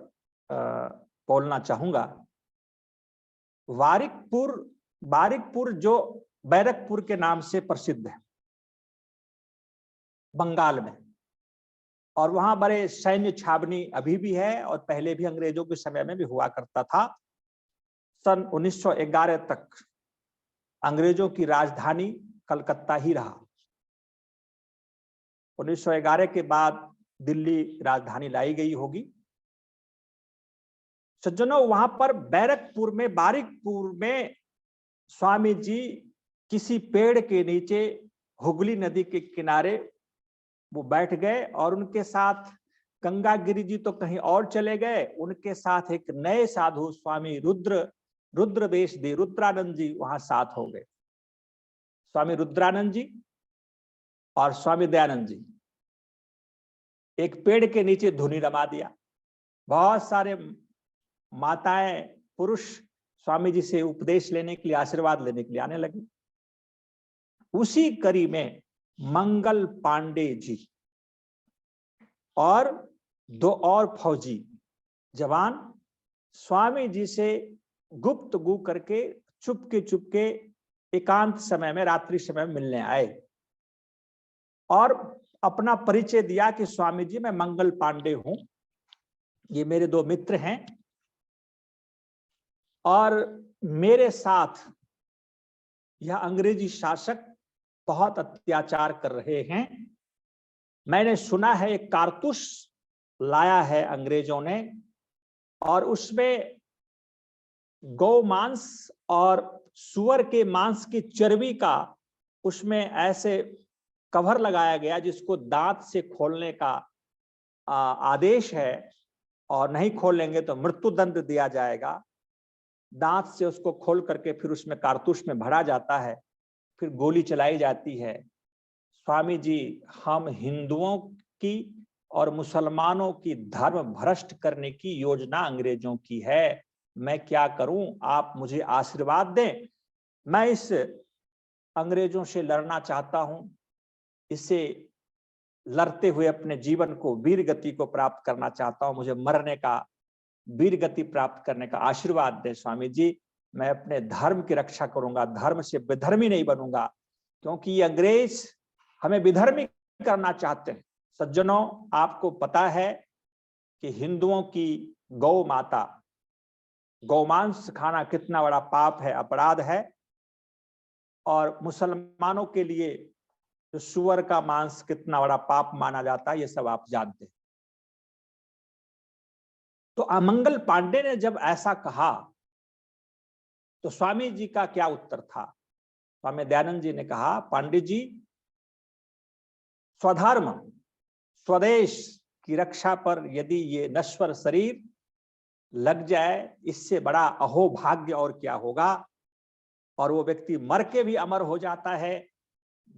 बोलना चाहूंगा। बारिकपुर जो बैरकपुर के नाम से प्रसिद्ध है बंगाल में, और वहां बड़े सैन्य छावनी अभी भी है और पहले भी अंग्रेजों के समय में भी हुआ करता था। सन 1911 तक अंग्रेजों की राजधानी कलकत्ता ही रहा। 1911 के बाद दिल्ली राजधानी लाई गई होगी। सज्जनों, वहां पर बारिकपुर में स्वामी जी किसी पेड़ के नीचे हुगली नदी के किनारे वो बैठ गए और उनके साथ गंगा गिरी जी तो कहीं और चले गए, उनके साथ एक नए साधु स्वामी रुद्रानंद जी वहां साथ हो गए। स्वामी रुद्रानंद जी और स्वामी दयानंद जी एक पेड़ के नीचे धुनी रमा दिया। बहुत सारे माताएं, पुरुष स्वामी जी से उपदेश लेने के लिए, आशीर्वाद लेने के लिए आने लगे। उसी कड़ी में मंगल पांडे जी और दो और फौजी जवान स्वामी जी से गुप्तगू करके चुपके एकांत समय में, रात्रि समय में मिलने आए और अपना परिचय दिया कि स्वामी जी मैं मंगल पांडे हूं, ये मेरे दो मित्र हैं और मेरे साथ यह अंग्रेजी शासक बहुत अत्याचार कर रहे हैं। मैंने सुना है एक कारतूस लाया है अंग्रेजों ने और उसमें गौ मांस और सुअर के मांस की चर्बी का उसमें ऐसे कवर लगाया गया जिसको दांत से खोलने का आदेश है और नहीं खोलेंगे तो मृत्यु दंड दिया जाएगा। दांत से उसको खोल करके फिर उसमें कारतूस में भरा जाता है, फिर गोली चलाई जाती है। स्वामी जी, हम हिंदुओं की और मुसलमानों की धर्म भ्रष्ट करने की योजना अंग्रेजों की है। मैं क्या करूं, आप मुझे आशीर्वाद दें। मैं इस अंग्रेजों से लड़ना चाहता हूं, इससे लड़ते हुए अपने जीवन को, वीर गति को प्राप्त करना चाहता हूं। मुझे मरने का, वीर गति प्राप्त करने का आशीर्वाद दें स्वामी जी। मैं अपने धर्म की रक्षा करूंगा, धर्म से विधर्मी नहीं बनूंगा, क्योंकि ये अंग्रेज हमें विधर्मी करना चाहते हैं। सज्जनों, आपको पता है कि हिंदुओं की गौ माता, गौमांस खाना कितना बड़ा पाप है, अपराध है, और मुसलमानों के लिए तो सुअर का मांस कितना बड़ा पाप माना जाता है, ये सब आप जानते हैं। तो अमंगल पांडे ने जब ऐसा कहा तो स्वामी जी का क्या उत्तर था? स्वामी दयानंद जी ने कहा, पांडे जी, स्वधर्म स्वदेश की रक्षा पर यदि ये नश्वर शरीर लग जाए, इससे बड़ा अहोभाग्य और क्या होगा। और वो व्यक्ति मर के भी अमर हो जाता है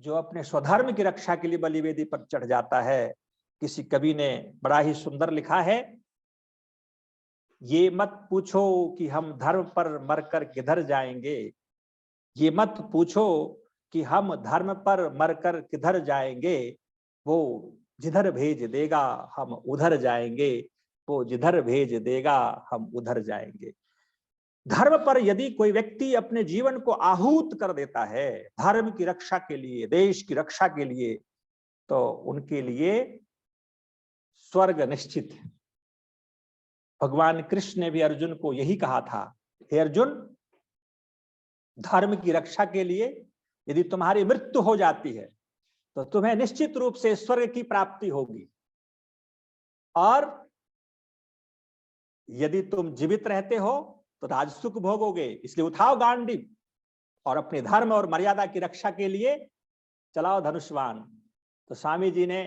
जो अपने स्वधर्म की रक्षा के लिए बलिवेदी पर चढ़ जाता है। किसी कवि ने बड़ा ही सुंदर लिखा है, ये मत पूछो कि हम धर्म पर मरकर किधर जाएंगे, ये मत पूछो कि हम धर्म पर मरकर किधर जाएंगे, वो जिधर भेज देगा हम उधर जाएंगे, वो जिधर भेज देगा हम उधर जाएंगे। धर्म पर यदि कोई व्यक्ति अपने जीवन को आहूत कर देता है धर्म की रक्षा के लिए, देश की रक्षा के लिए, तो उनके लिए स्वर्ग निश्चित है। भगवान कृष्ण ने भी अर्जुन को यही कहा था, हे अर्जुन, धर्म की रक्षा के लिए यदि तुम्हारी मृत्यु हो जाती है तो तुम्हें निश्चित रूप से स्वर्ग की प्राप्ति होगी, और यदि तुम जीवित रहते हो तो राजसुख भोगोगे। इसलिए उठाओ गांडीव और अपने धर्म और मर्यादा की रक्षा के लिए चलाओ धनुष्वान। तो स्वामी जी ने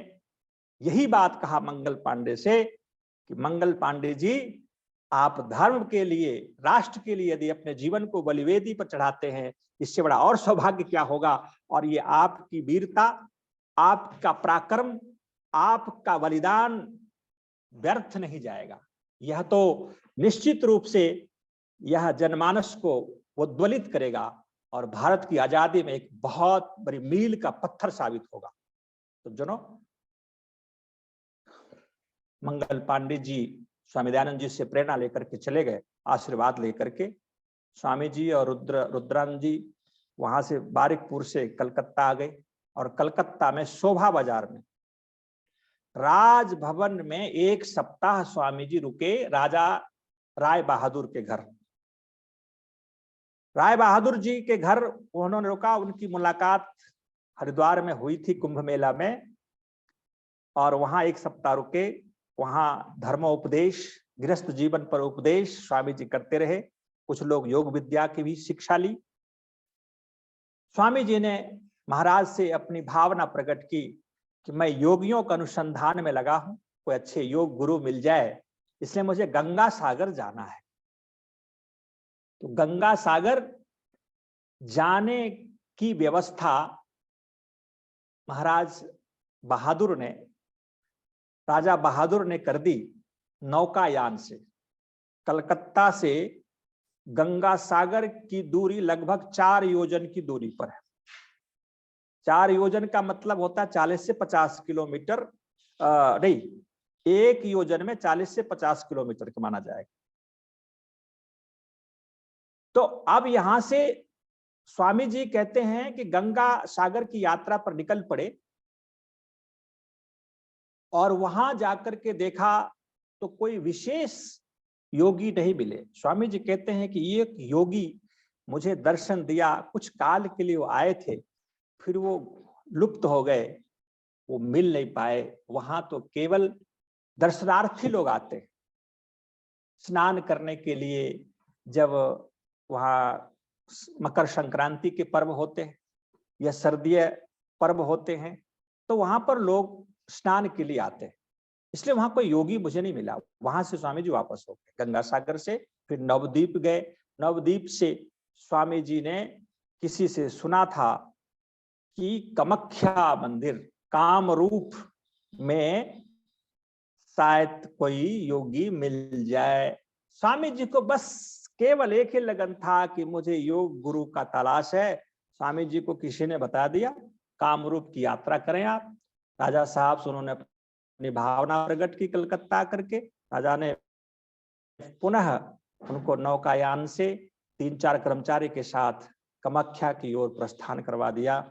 यही बात कहा मंगल पांडे से कि मंगल पांडे जी, आप धर्म के लिए, राष्ट्र के लिए यदि अपने जीवन को बलिवेदी पर चढ़ाते हैं, इससे बड़ा और सौभाग्य क्या होगा। और ये आपकी वीरता, आपका पराक्रम, आपका बलिदान व्यर्थ नहीं जाएगा। यह तो निश्चित रूप से यह जनमानस को उद्वेलित करेगा और भारत की आजादी में एक बहुत बड़ी मील का पत्थर साबित होगा। तो जनों, मंगल पांडे जी स्वामी दयानंद जी से प्रेरणा लेकर के चले गए, आशीर्वाद लेकर के। स्वामी जी और रुद्रानंद जी वहां से बारिकपुर से कलकत्ता आ गए, और कलकत्ता में शोभा बाजार में राजभवन में 1 सप्ताह स्वामी जी रुके राजा राय बहादुर के घर। राय बहादुर जी के घर उन्होंने रुका, उनकी मुलाकात हरिद्वार में हुई थी कुंभ मेला में, और वहां 1 सप्ताह रुके। वहां धर्मोपदेश, गृहस्थ जीवन पर उपदेश स्वामी जी करते रहे। कुछ लोग योग विद्या की भी शिक्षा ली। स्वामी जी ने महाराज से अपनी भावना प्रकट की कि मैं योगियों का अनुसंधान में लगा हूं, कोई अच्छे योग गुरु मिल जाए, इसलिए मुझे गंगा सागर जाना है। तो गंगा सागर जाने की व्यवस्था महाराज बहादुर ने, राजा बहादुर ने कर दी नौकायान से। कलकत्ता से गंगा सागर की दूरी लगभग 4 योजन की दूरी पर है। 4 योजन का मतलब होता है 40 से 50 किलोमीटर, नहीं, 1 योजन में 40 से 50 किलोमीटर का माना जाएगा। तो अब यहां से स्वामी जी कहते हैं कि गंगा सागर की यात्रा पर निकल पड़े, और वहां जाकर के देखा तो कोई विशेष योगी नहीं मिले। स्वामी जी कहते हैं कि ये योगी मुझे दर्शन दिया, कुछ काल के लिए वो आए थे, फिर वो लुप्त हो गए, वो मिल नहीं पाए। वहां तो केवल दर्शनार्थी लोग आते, स्नान करने के लिए। जब वहां मकर संक्रांति के पर्व होते हैं या सर्दीय पर्व होते हैं, तो वहां पर लोग स्नान के लिए आते हैं। इसलिए वहां कोई योगी मुझे नहीं मिला। वहां से स्वामी जी वापस हो गए गंगा सागर से, फिर नवद्वीप गए। नवद्वीप से स्वामी जी ने किसी से सुना था कि कामाख्या मंदिर, कामरूप में शायद कोई योगी मिल जाए। स्वामी जी को बस केवल एक ही लगन था कि मुझे योग गुरु का तलाश है। स्वामी जी को किसी ने बता दिया, कामरूप की यात्रा करें आप। राजा साहब से उन्होंने अपनी भावना प्रकट की कलकत्ता करके। राजा ने पुनः उनको नौकायान से 3-4 कर्मचारी के साथ कामाख्या की ओर प्रस्थान करवा दिया।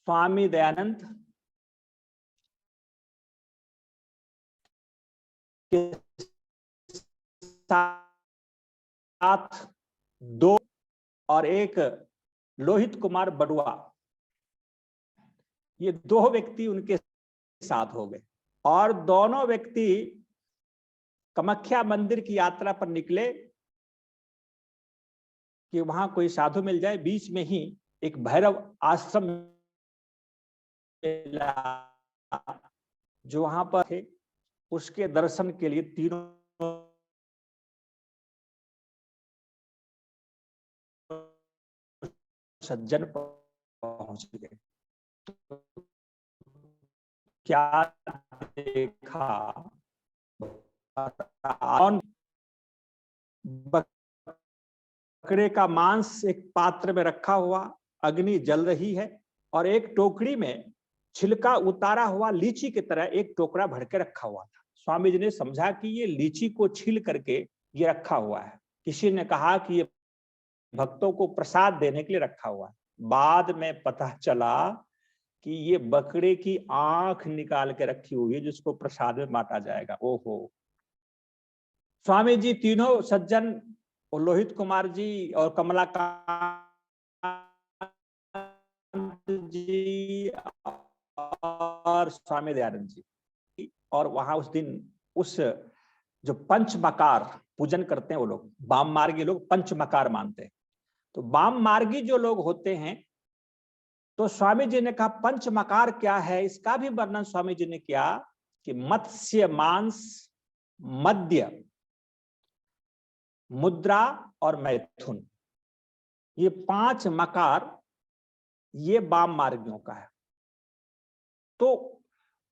स्वामी दयानंद के साथ 2 और एक लोहित कुमार बड़ुआ, ये 2 व्यक्ति उनके साथ हो गए और दोनों व्यक्ति कामाख्या मंदिर की यात्रा पर निकले कि वहां कोई साधु मिल जाए। बीच में ही एक भैरव आश्रम जो वहां पर थे, उसके दर्शन के लिए तीनों सज्जन पहुंच गए। क्या देखा, बकरे का मांस एक पात्र में रखा हुआ, अग्नि जल रही है और एक टोकरी में छिलका उतारा हुआ लीची की तरह एक टोकरा भर के रखा हुआ था। स्वामी जी ने समझा कि ये लीची को छील करके ये रखा हुआ है। किसी ने कहा कि ये भक्तों को प्रसाद देने के लिए रखा हुआ है। बाद में पता चला कि ये बकरे की आंख निकाल के रखी हुई है जिसको प्रसाद में बांटा जाएगा। ओहो! स्वामी जी तीनों सज्जन, लोहित कुमार जी और कमलाकांत जी और स्वामी दयानंद जी, और वहां उस दिन उस जो पंचमकार पूजन करते हैं वो लोग, वाम मार्गी लोग पंचमकार मानते हैं। तो वाम मार्गी जो लोग होते हैं, तो स्वामी जी ने कहा पंचमकार क्या है, इसका भी वर्णन स्वामी जी ने किया कि मत्स्य, मांस, मद्य, मुद्रा और मैथुन, ये 5 मकार ये वाम मार्गियों का है। तो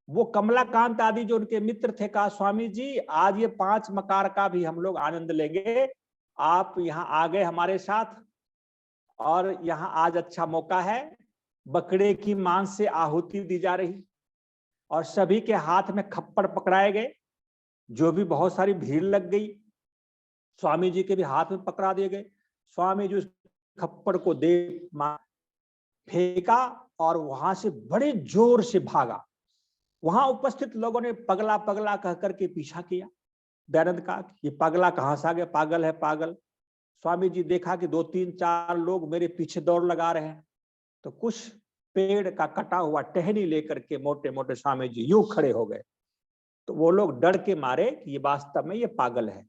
वो कमलाकांत आदि जो उनके मित्र थे, कहा स्वामी जी आज ये 5 मकार का भी हम लोग आनंद लेंगे, आप यहाँ आ गए हमारे साथ और यहाँ आज अच्छा मौका है, बकरे की मांस से आहुति दी जा रही और सभी के हाथ में खप्पड़ पकड़ाए गए, जो भी बहुत सारी भीड़ लग गई, स्वामी जी के भी हाथ में पकड़ा दिए गए। स्वामी जी उस खप्पड़ को दे फेंका और वहां से बड़े जोर से भागा। वहां उपस्थित लोगों ने पगला पगला कह करके पीछा किया। दयानंद कहा ये पगला कहां से आ गया, पागल है पागल। स्वामी जी देखा कि 2, 3, 4 लोग मेरे पीछे दौड़ लगा रहे हैं, तो कुछ पेड़ का कटा हुआ टहनी लेकर के मोटे मोटे स्वामी जी यूं खड़े हो गए। तो वो लोग डर के मारे कि ये वास्तव में ये पागल है,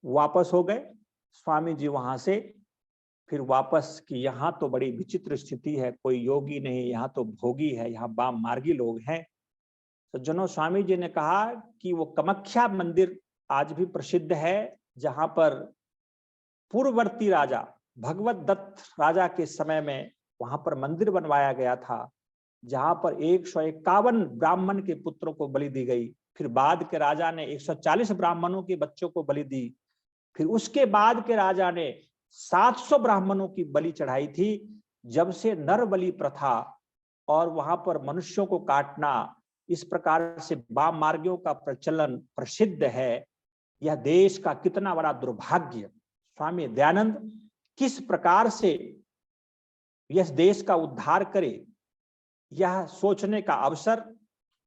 वापस हो गए। स्वामी जी वहां से फिर वापस कि यहाँ तो बड़ी विचित्र स्थिति है, कोई योगी नहीं, यहाँ तो भोगी है, यहाँ वाम मार्गी लोग हैं। तो जनों, स्वामी जी ने कहा कि वो कामाख्या मंदिर आज भी प्रसिद्ध है, जहां पर पूर्ववर्ती राजा भगवत दत्त राजा के समय में वहां पर मंदिर बनवाया गया था, जहां पर 151 ब्राह्मण के पुत्रों को बलि दी गई। फिर बाद के राजा ने 140 ब्राह्मणों के बच्चों को बलि दी। फिर उसके बाद के राजा ने 700 ब्राह्मणों की बलि चढ़ाई थी। जब से नर बलि प्रथा और वहां पर मनुष्यों को काटना, इस प्रकार से वाम मार्गियों का प्रचलन प्रसिद्ध है, यह देश का कितना बड़ा दुर्भाग्य। स्वामी दयानंद किस प्रकार से यह देश का उद्धार करे, यह सोचने का अवसर,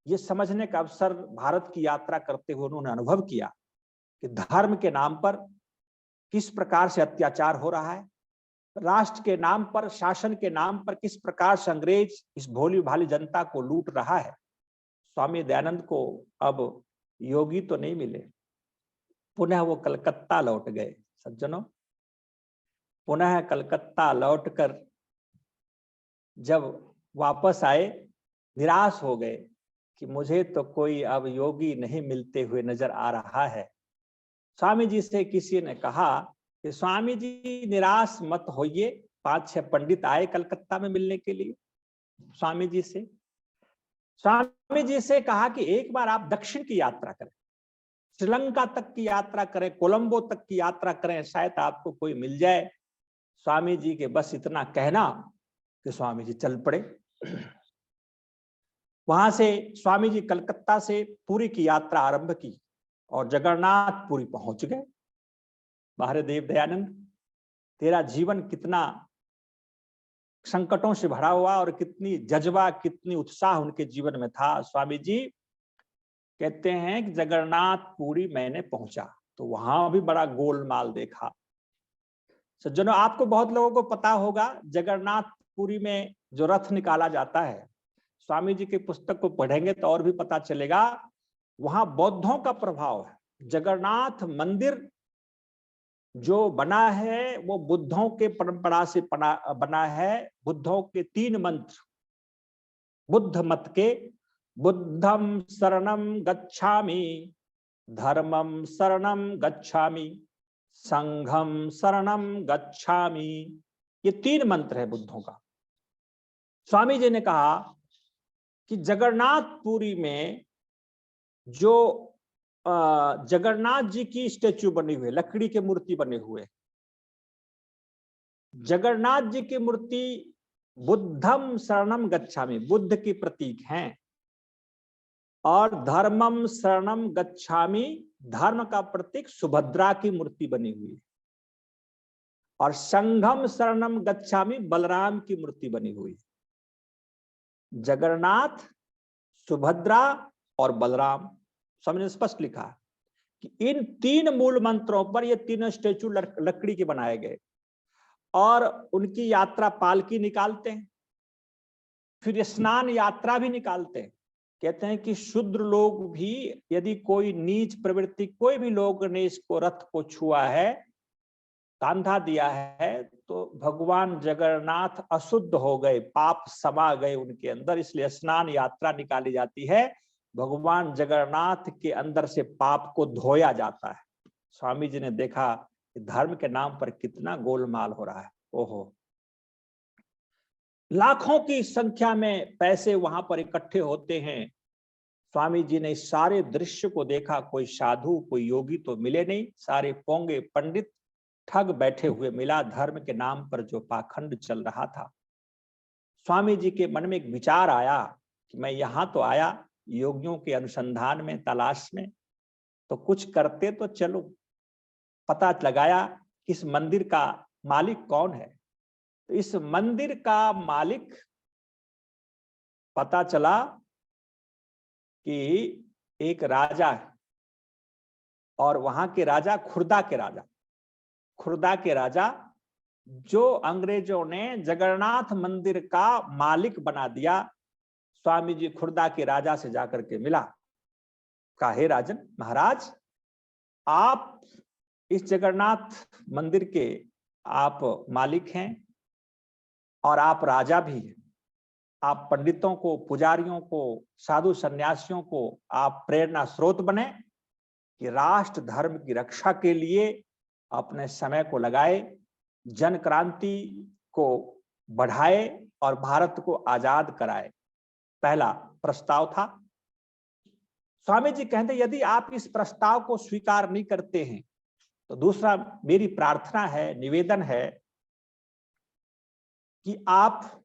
यह समझने का अवसर भारत की यात्रा करते हुए उन्होंने अनुभव किया कि धर्म के नाम पर किस प्रकार से अत्याचार हो रहा है, राष्ट्र के नाम पर, शासन के नाम पर किस प्रकार से अंग्रेज इस भोली भाली जनता को लूट रहा है। स्वामी दयानंद को अब योगी तो नहीं मिले, पुनः वो कलकत्ता लौट गए। सज्जनों, पुनः कलकत्ता लौटकर जब वापस आए, निराश हो गए कि मुझे तो कोई अब योगी नहीं मिलते हुए नजर आ रहा है। स्वामी जी से किसी ने कहा कि स्वामी जी निराश मत होइए, 5-6 पंडित आए कलकत्ता में मिलने के लिए स्वामी जी से। स्वामी जी से कहा कि एक बार आप दक्षिण की यात्रा करें, श्रीलंका तक की यात्रा करें, कोलंबो तक की यात्रा करें, शायद आपको कोई मिल जाए। स्वामी जी के बस इतना कहना कि स्वामी जी चल पड़े। वहां से स्वामी जी कलकत्ता से पुरी की यात्रा आरंभ की और जगन्नाथ पुरी पहुंच गए। महादेव दयानंद, तेरा जीवन कितना संकटों से भरा हुआ और कितनी जज्बा, कितनी उत्साह उनके जीवन में था। स्वामी जी कहते हैं कि जगन्नाथपुरी मैंने पहुंचा, तो वहां भी बड़ा गोलमाल देखा। सज्जनों, आपको बहुत लोगों को पता होगा जगन्नाथपुरी में जो रथ निकाला जाता है, स्वामी जी की पुस्तक को पढ़ेंगे तो और भी पता चलेगा, वहां बौद्धों का प्रभाव है। जगन्नाथ मंदिर जो बना है वो बुद्धों के परंपरा से बना है। बुद्धों के 3 मंत्र, बुद्ध मत के, बुद्धम शरणम गच्छामि, धर्मम शरणम गच्छामि, संघम शरणम गच्छामि, ये 3 मंत्र है बुद्धों का। स्वामी जी ने कहा कि जगन्नाथपुरी में जो जगन्नाथ जी की स्टेच्यू बनी हुई है, लकड़ी के मूर्ति बने हुए, जगन्नाथ जी की मूर्ति बुद्धम शरणम गच्छामि, बुद्ध की प्रतीक हैं, और धर्मम शरणम गच्छामि, धर्म का प्रतीक सुभद्रा की मूर्ति बनी हुई है, और संघम शरणम गच्छामि, बलराम की मूर्ति बनी हुई है। जगन्नाथ, सुभद्रा और बलराम, समझे स्पष्ट लिखा कि इन 3 मूल मंत्रों पर ये तीनों स्टेचू लकड़ी के बनाए गए, और उनकी यात्रा पालकी निकालते हैं, फिर स्नान यात्रा भी निकालते हैं। कहते हैं कि शूद्र लोग भी, यदि कोई नीच प्रवृत्ति, कोई भी लोग ने इसको रथ को छुआ है, कांधा दिया है, तो भगवान जगन्नाथ अशुद्ध हो गए, पाप समा गए उनके अंदर, इसलिए स्नान यात्रा निकाली जाती है। भगवान जगन्नाथ के अंदर से पाप को धोया जाता है। स्वामी जी ने देखा कि धर्म के नाम पर कितना गोलमाल हो रहा है। ओहो, लाखों की संख्या में पैसे वहां पर इकट्ठे होते हैं। स्वामी जी ने इस सारे दृश्य को देखा, कोई साधु कोई योगी तो मिले नहीं, सारे पोंगे पंडित ठग बैठे हुए मिला। धर्म के नाम पर जो पाखंड चल रहा था, स्वामी जी के मन में एक विचार आया कि मैं यहां तो आया योगियों के अनुसंधान में, तलाश में, तो कुछ करते तो चलो। पता लगाया इस मंदिर का मालिक कौन है। तो इस मंदिर का मालिक पता चला कि एक राजा है, और वहां के राजा खुर्दा के राजा, खुर्दा के राजा जो अंग्रेजों ने जगन्नाथ मंदिर का मालिक बना दिया। स्वामी जी खुर्दा के राजा से जाकर के मिला, कहा हे राजन महाराज, आप इस जगन्नाथ मंदिर के आप मालिक हैं और आप राजा भी हैं। आप पंडितों को, पुजारियों को, साधु सन्यासियों को आप प्रेरणा स्रोत बने कि राष्ट्र धर्म की रक्षा के लिए अपने समय को लगाए, जन क्रांति को बढ़ाए और भारत को आजाद कराए। पहला प्रस्ताव था। स्वामी जी कहते यदि आप इस प्रस्ताव को स्वीकार नहीं करते हैं तो दूसरा मेरी प्रार्थना है, निवेदन है कि आप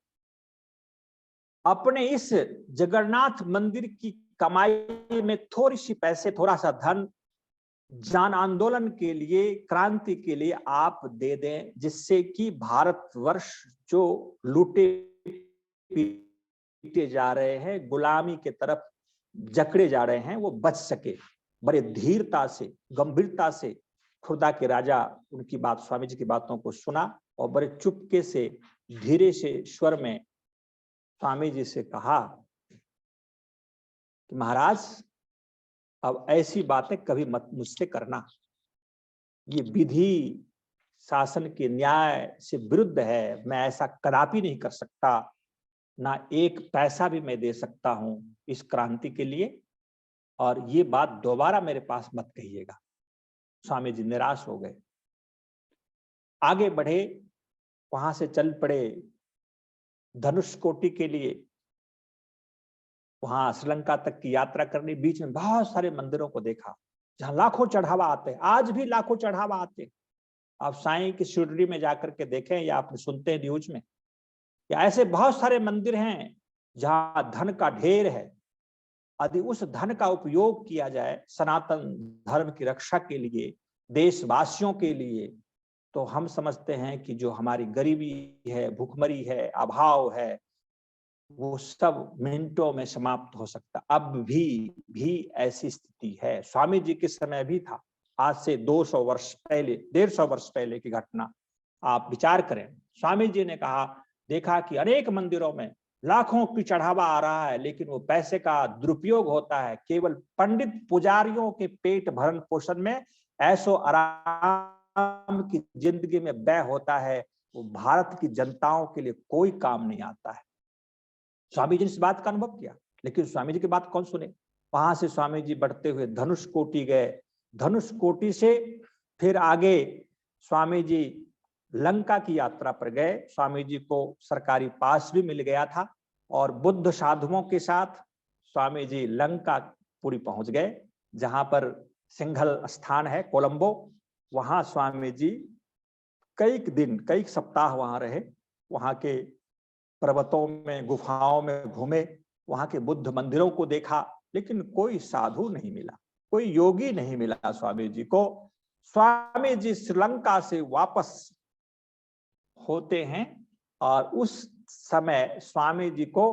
अपने इस जगन्नाथ मंदिर की कमाई में थोड़ी सी पैसे, थोड़ा सा धन जन आंदोलन के लिए, क्रांति के लिए आप दे दें, जिससे कि भारतवर्ष जो लूटे पीटे जा रहे हैं, गुलामी के तरफ जकड़े जा रहे हैं, वो बच सके। बड़े धीरता से, गंभीरता से खुर्दा के राजा उनकी बात, स्वामी जी की बातों को सुना और बड़े चुपके से, धीरे से स्वर में स्वामी जी से कहा कि महाराज अब ऐसी बातें कभी मत मुझसे करना, ये विधि शासन के न्याय से विरुद्ध है, मैं ऐसा कदापि नहीं कर सकता, ना एक पैसा भी मैं दे सकता हूं इस क्रांति के लिए, और ये बात दोबारा मेरे पास मत कहिएगा। स्वामी जी निराश हो गए, आगे बढ़े, वहां से चल पड़े धनुषकोटि के लिए, वहां श्रीलंका तक की यात्रा करनी। बीच में बहुत सारे मंदिरों को देखा जहां लाखों चढ़ावा आते हैं, आज भी लाखों चढ़ावा आते हैं। आप साईं की शिरडी में जाकर के देखें या आप सुनते हैं न्यूज में, या ऐसे बहुत सारे मंदिर हैं जहां धन का ढेर है। यदि उस धन का उपयोग किया जाए सनातन धर्म की रक्षा के लिए, देशवासियों के लिए, तो हम समझते हैं कि जो हमारी गरीबी है, भूखमरी है, अभाव है, वो सब मिनटों में समाप्त हो सकता। अब भी ऐसी स्थिति है। स्वामी जी के समय भी था। आज से 200 वर्ष पहले, 150 वर्ष पहले की घटना आप विचार करें। स्वामी जी ने कहा, देखा कि अनेक मंदिरों में लाखों की चढ़ावा आ रहा है, लेकिन वो पैसे का दुरुपयोग होता है। केवल पंडित पुजारियों के पेट भरण पोषण में, ऐसो आराम की जिंदगी में व्यय होता है। वो भारत की जनताओं के लिए कोई काम नहीं आता है। स्वामी जी ने इस बात का अनुभव किया, लेकिन स्वामी जी की बात कौन सुने। वहां से स्वामी जी बढ़ते हुए धनुष कोटि गए। धनुष कोटि से फिर आगे स्वामी जी लंका की यात्रा पर गए। स्वामी जी को सरकारी पास भी मिल गया था और बुद्ध साधुओं के साथ स्वामी जी लंकापुरी पहुंच गए, जहां पर सिंघल स्थान है, कोलंबो। वहां स्वामी जी कई दिन, कई सप्ताह वहां रहे। वहां के पर्वतों में, गुफाओं में घूमे, वहां के बुद्ध मंदिरों को देखा, लेकिन कोई साधु नहीं मिला, कोई योगी नहीं मिला स्वामी जी को। स्वामी जी श्रीलंका से वापस होते हैं और उस समय स्वामी जी को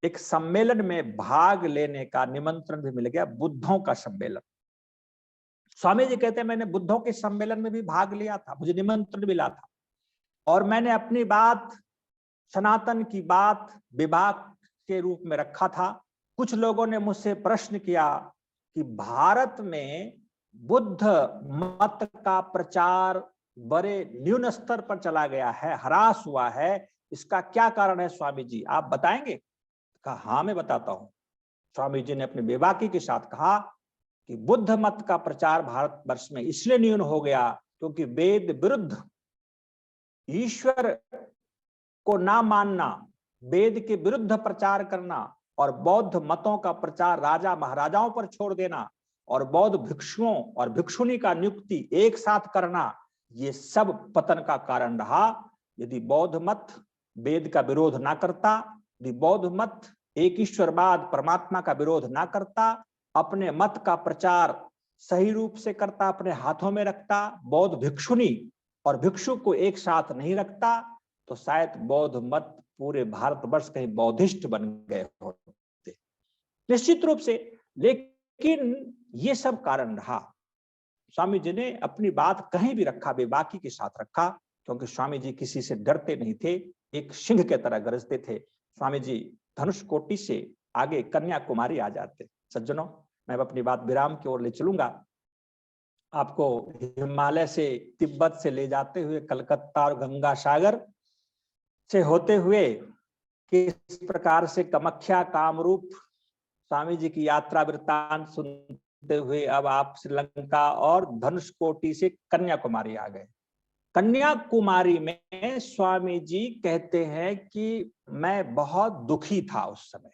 एक सम्मेलन में भाग लेने का निमंत्रण भी मिल गया, बुद्धों का सम्मेलन। स्वामी जी कहते हैं, मैंने बुद्धों के सम्मेलन में भी भाग लिया था, मुझे निमंत्रण मिला था, और मैंने अपनी बात, सनातन की बात, विवाह के रूप में रखा था। कुछ लोगों ने मुझसे प्रश्न किया कि भारत में बुद्ध मत का प्रचार बड़े न्यून स्तर पर चला गया है, ह्रास हुआ है, इसका क्या कारण है स्वामी जी, आप बताएंगे? कहा, हाँ मैं बताता हूं। स्वामी जी ने अपने बेबाकी के साथ कहा कि बुद्ध मत का प्रचार भारतवर्ष में इसलिए न्यून हो गया क्योंकि वेद विरुद्ध, ईश्वर को ना मानना, वेद के विरुद्ध प्रचार करना और बौद्ध मतों का प्रचार राजा महाराजाओं पर छोड़ देना और बौद्ध भिक्षुओं और भिक्षुणी का नियुक्ति एक साथ करना, ये सब पतन का कारण रहा। यदि बौद्ध मत वेद का विरोध ना करता, यदि बौद्ध मत एक ईश्वरवाद परमात्मा का विरोध ना करता, अपने मत का प्रचार सही रूप से करता, अपने हाथों में रखता, बौद्ध भिक्षुणी और भिक्षु को एक साथ नहीं रखता, तो शायद बौद्ध मत पूरे भारतवर्ष कहीं बौद्धिस्ट बन गए होते, निश्चित रूप से। लेकिन ये सब कारण रहा। स्वामी जी ने अपनी बात कहीं भी रखा, बेबाकी के साथ रखा, क्योंकि स्वामी जी किसी से डरते नहीं थे, एक सिंह के तरह गरजते थे। स्वामी जी धनुष कोटि से आगे कन्याकुमारी आ जाते। सज्जनों, मैं अपनी बात विराम की ओर ले चलूंगा, आपको हिमालय से, तिब्बत से ले जाते हुए कलकत्ता और गंगा सागर से होते हुए किस प्रकार से कामाख्या, कामरूप स्वामी जी की यात्रा वृत्तांत सुनते हुए अब आप श्रीलंका और धनुषकोटि से कन्याकुमारी आ गए। कन्याकुमारी में स्वामी जी कहते हैं कि मैं बहुत दुखी था उस समय।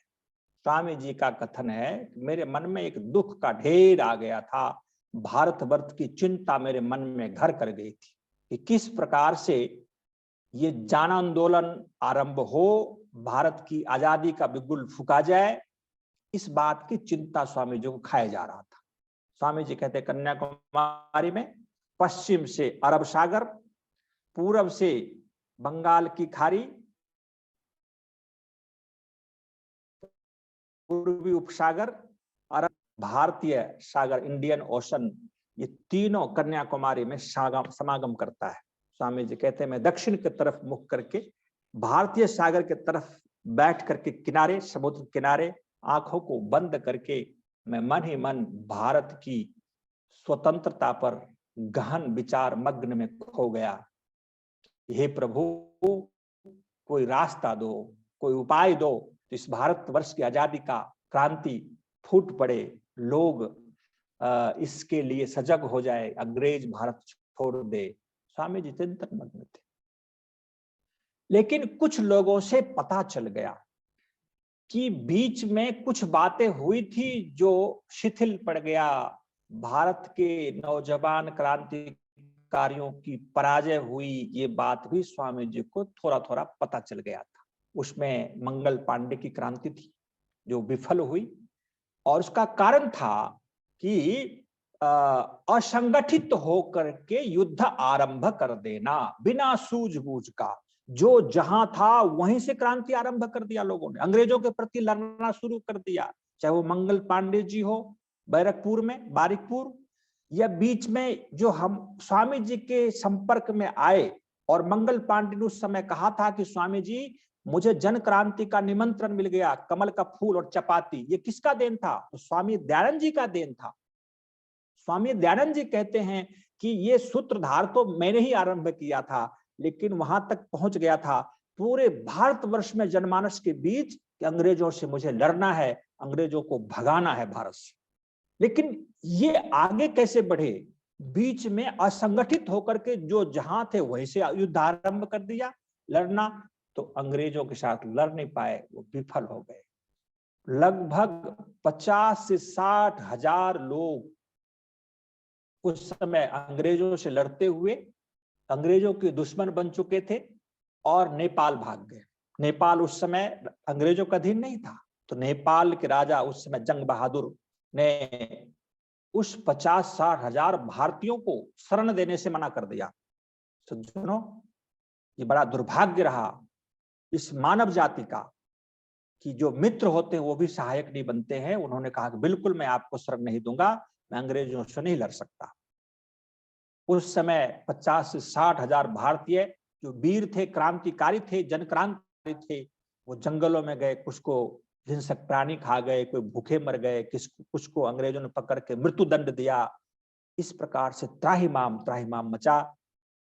स्वामी जी का कथन है, मेरे मन में एक दुख का ढेर आ गया था, भारतवर्ष की चिंता मेरे मन में घर कर गई थी कि किस प्रकार से ये जन आंदोलन आरंभ हो, भारत की आजादी का बिगुल फूका जाए, इस बात की चिंता स्वामी जी को खाया जा रहा था। स्वामी जी कहते कन्याकुमारी में पश्चिम से अरब सागर, पूरब से बंगाल की खाड़ी, पूर्वी उपसागर, अरब भारतीय सागर, इंडियन ओशन, ये तीनों कन्याकुमारी में समागम करता है। स्वामी जी कहते हैं, मैं दक्षिण की तरफ मुख करके भारतीय सागर की तरफ बैठ करके किनारे, समुद्र किनारे आंखों को बंद करके मैं मन ही मन भारत की स्वतंत्रता पर गहन विचार मग्न में खो गया। हे प्रभु, कोई रास्ता दो, कोई उपाय दो, तो इस भारतवर्ष की आजादी का क्रांति फूट पड़े, लोग इसके लिए सजग हो जाए, अंग्रेज भारत छोड़ दे। स्वामी जी चिंतन मग्न थे। लेकिन कुछ लोगों से पता चल गया कि बीच में कुछ बातें हुई थी जो शिथिल पड़ गया। भारत के नौजवान क्रांतिकारियों की पराजय हुई, ये बात भी स्वामी जी को थोड़ा थोड़ा पता चल गया था। उसमें मंगल पांडे की क्रांति थी जो विफल हुई, और उसका कारण था कि असंगठित होकर के युद्ध आरंभ कर देना बिना सूझबूझ का। जो जहां था वहीं से क्रांति आरंभ कर दिया लोगों ने, अंग्रेजों के प्रति लड़ना शुरू कर दिया, चाहे वो मंगल पांडे जी हो बैरकपुर में, बारिकपुर, या बीच में जो हम स्वामी जी के संपर्क में आए। और मंगल पांडे ने उस समय कहा था कि स्वामी जी मुझे जन क्रांति का निमंत्रण मिल गया, कमल का फूल और चपाती, ये किसका देन था? तो स्वामी दयानंद जी का देन था। स्वामी दयानंद जी कहते हैं कि ये सूत्रधार तो मैंने ही आरंभ किया था, लेकिन वहां तक पहुंच गया था पूरे भारतवर्ष में जनमानस के बीच कि अंग्रेजों से मुझे लड़ना है, अंग्रेजों को भगाना है भारत से। लेकिन ये आगे कैसे बढ़े? बीच में असंगठित होकर के जो जहां थे वहीं से युद्ध आरंभ कर दिया, लड़ना। तो अंग्रेजों के साथ लड़ नहीं पाए, वो विफल हो गए। लगभग 50 से 60 हजार लोग उस समय अंग्रेजों से लड़ते हुए अंग्रेजों के दुश्मन बन चुके थे और नेपाल भाग गए। नेपाल उस समय अंग्रेजों का अधीन नहीं था, तो नेपाल के राजा उस समय जंग बहादुर ने उस 50-60 हजार भारतीयों को शरण देने से मना कर दिया। सुनो, ये बड़ा दुर्भाग्य रहा इस मानव जाति का कि जो मित्र होते हैं वो भी सहायक नहीं बनते हैं। उन्होंने कहा कि बिल्कुल मैं आपको शरण नहीं दूंगा, मैं अंग्रेजों से नहीं लड़ सकता। उस समय 50 से 60 हजार भारतीय जो वीर थे, क्रांतिकारी थे, जन क्रांतिकारी थे, वो जंगलों में गए, कुछ को हिंसक प्राणी खा गए, कोई भूखे मर गए, कुछ को अंग्रेजों ने पकड़ के मृत्यु दंड दिया। इस प्रकार से त्राहिमाम मचा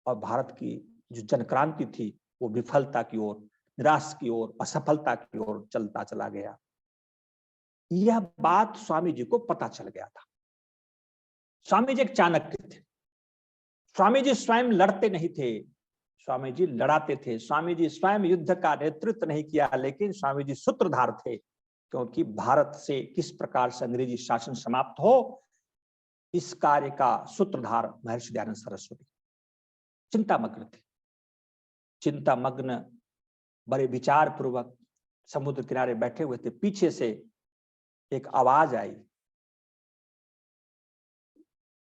और भारत की जो जन क्रांति थी वो विफलता की ओर, निराश की ओर, असफलता की ओर चलता चला गया। यह बात स्वामी जी को पता चल गया था। स्वामी जी एक चाणक्य थे। स्वामी जी स्वयं लड़ते नहीं थे, स्वामी जी लड़ाते थे। स्वामी जी स्वयं युद्ध का नेतृत्व नहीं किया, लेकिन स्वामी जी सूत्रधार थे, क्योंकि भारत से किस प्रकार से अंग्रेजी शासन समाप्त हो, इस कार्य का सूत्रधार महर्षि दयानंद सरस्वती चिंतामग्न थे। चिंतामग्न, बड़े विचार पूर्वक समुद्र किनारे बैठे हुए थे। पीछे से एक आवाज आई,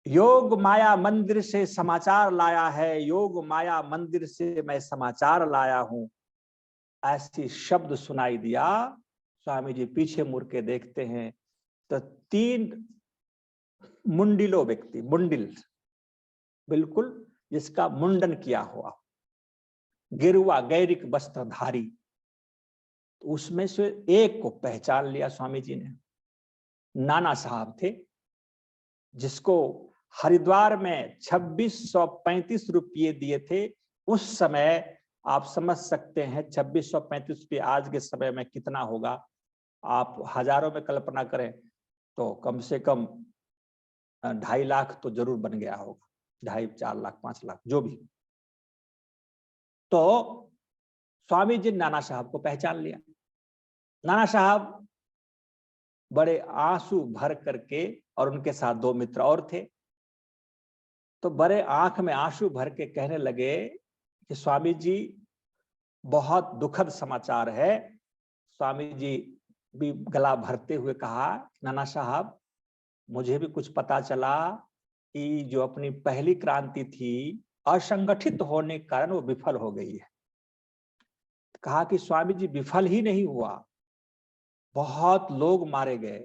योग माया मंदिर से समाचार लाया है, योग माया मंदिर से मैं समाचार लाया हूं। ऐसी शब्द सुनाई दिया। स्वामी जी पीछे मुड़ के देखते हैं तो 3 मुंडिलो व्यक्ति, मुंडिल बिल्कुल जिसका मुंडन किया हुआ, गिरुआ गैरिक वस्त्रधारी, तो उसमें से एक को पहचान लिया स्वामी जी ने। नाना साहब थे, जिसको हरिद्वार में 2635 रुपये दिए थे। उस समय आप समझ सकते हैं 2635 रुपये आज के समय में कितना होगा। आप हजारों में कल्पना करें तो कम से कम 2.5 लाख तो जरूर बन गया होगा, 2.5, 4 लाख, 5 लाख जो भी। तो स्वामी जी नाना साहब को पहचान लिया। नाना साहब बड़े आंसू भर करके, और उनके साथ 2 मित्र और थे, तो बड़े आंख में आंसू भर के कहने लगे कि स्वामी जी बहुत दुखद समाचार है। स्वामी जी भी गला भरते हुए कहा, नाना साहब मुझे भी कुछ पता चला कि जो अपनी पहली क्रांति थी असंगठित होने के कारण वो विफल हो गई है। कहा कि स्वामी जी विफल ही नहीं हुआ, बहुत लोग मारे गए।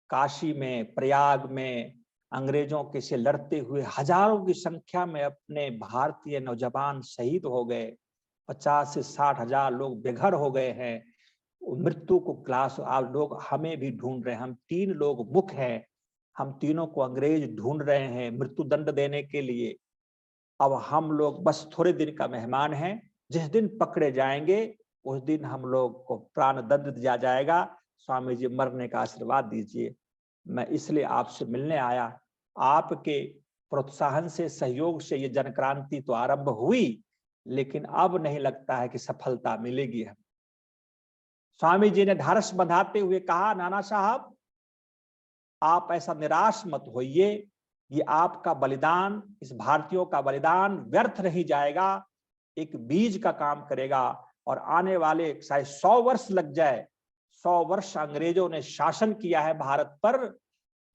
काशी में, प्रयाग में अंग्रेजों के से लड़ते हुए हजारों की संख्या में अपने भारतीय नौजवान शहीद हो गए। 50 से 60 हजार लोग बेघर हो गए हैं। मृत्यु को क्लास आप लोग हमें भी ढूंढ रहे हैं। हम 3 लोग मुख्य हैं, हम तीनों को अंग्रेज ढूंढ रहे हैं मृत्यु दंड देने के लिए। अब हम लोग बस थोड़े दिन का मेहमान हैं, जिस दिन पकड़े जाएंगे उस दिन हम लोग को प्राण दंड दिया जाएगा। स्वामी जी मरने का आशीर्वाद दीजिए। मैं इसलिए आपसे मिलने आया। आपके प्रोत्साहन से, सहयोग से ये जन क्रांति तो आरंभ हुई, लेकिन अब नहीं लगता है कि सफलता मिलेगी। स्वामी जी ने ढारस बंधाते हुए कहा, नाना साहब आप ऐसा निराश मत होइए, ये आपका बलिदान, इस भारतीयों का बलिदान व्यर्थ नहीं जाएगा, एक बीज का काम करेगा। और आने वाले शायद 100 वर्ष लग जाए, 100 वर्ष अंग्रेजों ने शासन किया है भारत पर,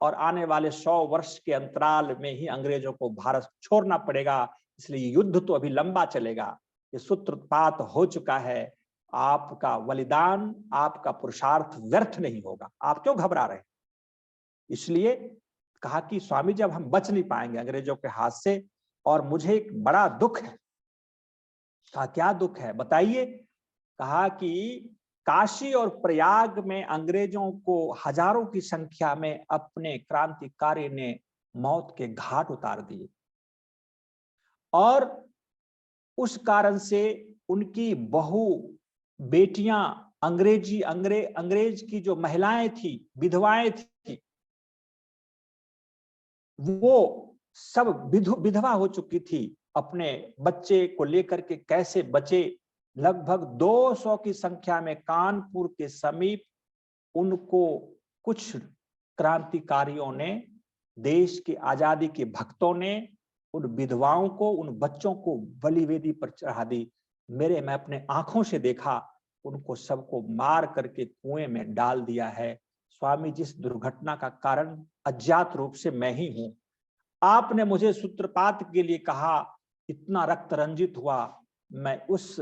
और आने वाले 100 वर्ष के अंतराल में ही अंग्रेजों को भारत छोड़ना पड़ेगा। इसलिए युद्ध तो अभी लंबा चलेगा, ये सूत्रपात हो चुका है, आपका बलिदान, आपका पुरुषार्थ व्यर्थ नहीं होगा, आप क्यों घबरा रहे हैं? इसलिए कहा कि स्वामी जी अब हम बच नहीं पाएंगे अंग्रेजों के हाथ से, और मुझे एक बड़ा दुख है। कहा क्या दुख है, बताइए। कहा कि काशी और प्रयाग में अंग्रेजों को हजारों की संख्या में अपने क्रांतिकारी ने मौत के घाट उतार दिए, और उस कारण से उनकी बहु बेटियां अंग्रेज की जो महिलाएं थी, विधवाएं थी, वो सब विधवा हो चुकी थी। अपने बच्चे को लेकर के कैसे बचे। लगभग 200 की संख्या में कानपुर के समीप उनको कुछ क्रांतिकारियों ने, देश की आजादी के भक्तों ने उन विधवाओं को, उन बच्चों को बलिवेदी पर चढ़ा दी। मैं अपने आंखों से देखा, उनको सबको मार करके कुएं में डाल दिया है। स्वामी जी, इस दुर्घटना का कारण अज्ञात रूप से मैं ही हूं। आपने मुझे सूत्रपात के लिए कहा, इतना रक्त रंजित हुआ। मैं उस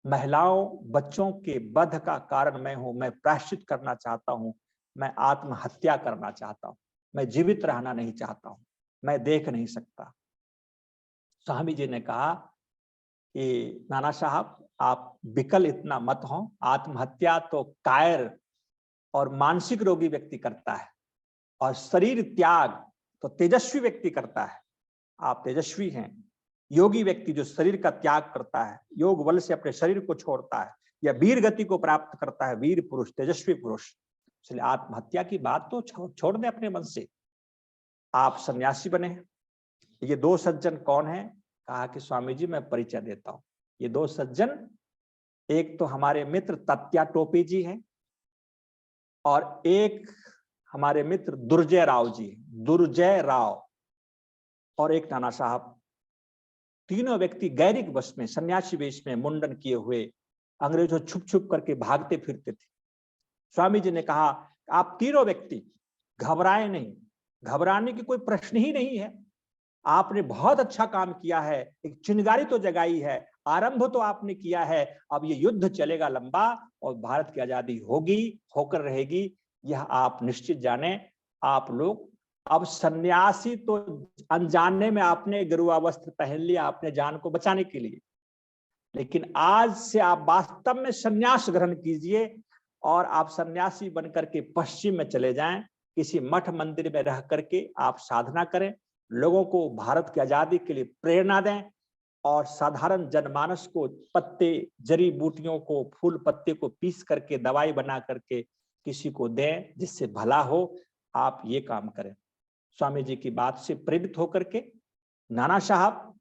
महिलाओं बच्चों के वध का कारण मैं हूं। मैं प्रायश्चित करना चाहता हूं, मैं आत्महत्या करना चाहता हूं, मैं जीवित रहना नहीं चाहता हूं, मैं देख नहीं सकता। स्वामी जी ने कहा कि नाना साहब, आप विकल इतना मत हो। आत्महत्या तो कायर और मानसिक रोगी व्यक्ति करता है, और शरीर त्याग तो तेजस्वी व्यक्ति करता है। आप तेजस्वी हैं। योगी व्यक्ति जो शरीर का त्याग करता है, योग बल से अपने शरीर को छोड़ता है, या वीर गति को प्राप्त करता है, वीर पुरुष, तेजस्वी पुरुष। इसलिए आत्महत्या की बात तो छोड़ दें अपने मन से। आप सन्यासी बने। ये दो सज्जन कौन है? कहा कि स्वामी जी मैं परिचय देता हूं। ये दो सज्जन, एक तो हमारे मित्र तत्या टोपी जी हैं, और एक हमारे मित्र दुर्जय राव जी, दुर्जय राव, और एक नाना साहब। तीनों व्यक्ति गैरिक वश में, सन्यासी वेश में, मुंडन किए हुए, अंग्रेजों छुप छुप करके भागते फिरते थे। स्वामी जी ने कहा, आप तीनों व्यक्ति घबराए नहीं, घबराने की कोई प्रश्न ही नहीं है। आपने बहुत अच्छा काम किया है, एक चिंगारी तो जगाई है, आरंभ तो आपने किया है। अब ये युद्ध चलेगा लंबा, और भारत की आजादी होगी, होकर रहेगी, यह आप निश्चित जाने। आप लोग अब सन्यासी तो अनजाने में आपने गेरुआ वस्त्र पहन लिया अपने जान को बचाने के लिए, लेकिन आज से आप वास्तव में सन्यास ग्रहण कीजिए, और आप सन्यासी बनकर के पश्चिम में चले जाएं। किसी मठ मंदिर में रह करके आप साधना करें, लोगों को भारत की आजादी के लिए प्रेरणा दें, और साधारण जनमानस को पत्ते, जड़ी बूटियों को, फूल पत्ते को पीस करके दवाई बना करके किसी को दें, जिससे भला हो। आप ये काम करें। स्वामी जी की बात से प्रेरित होकर के नाना साहब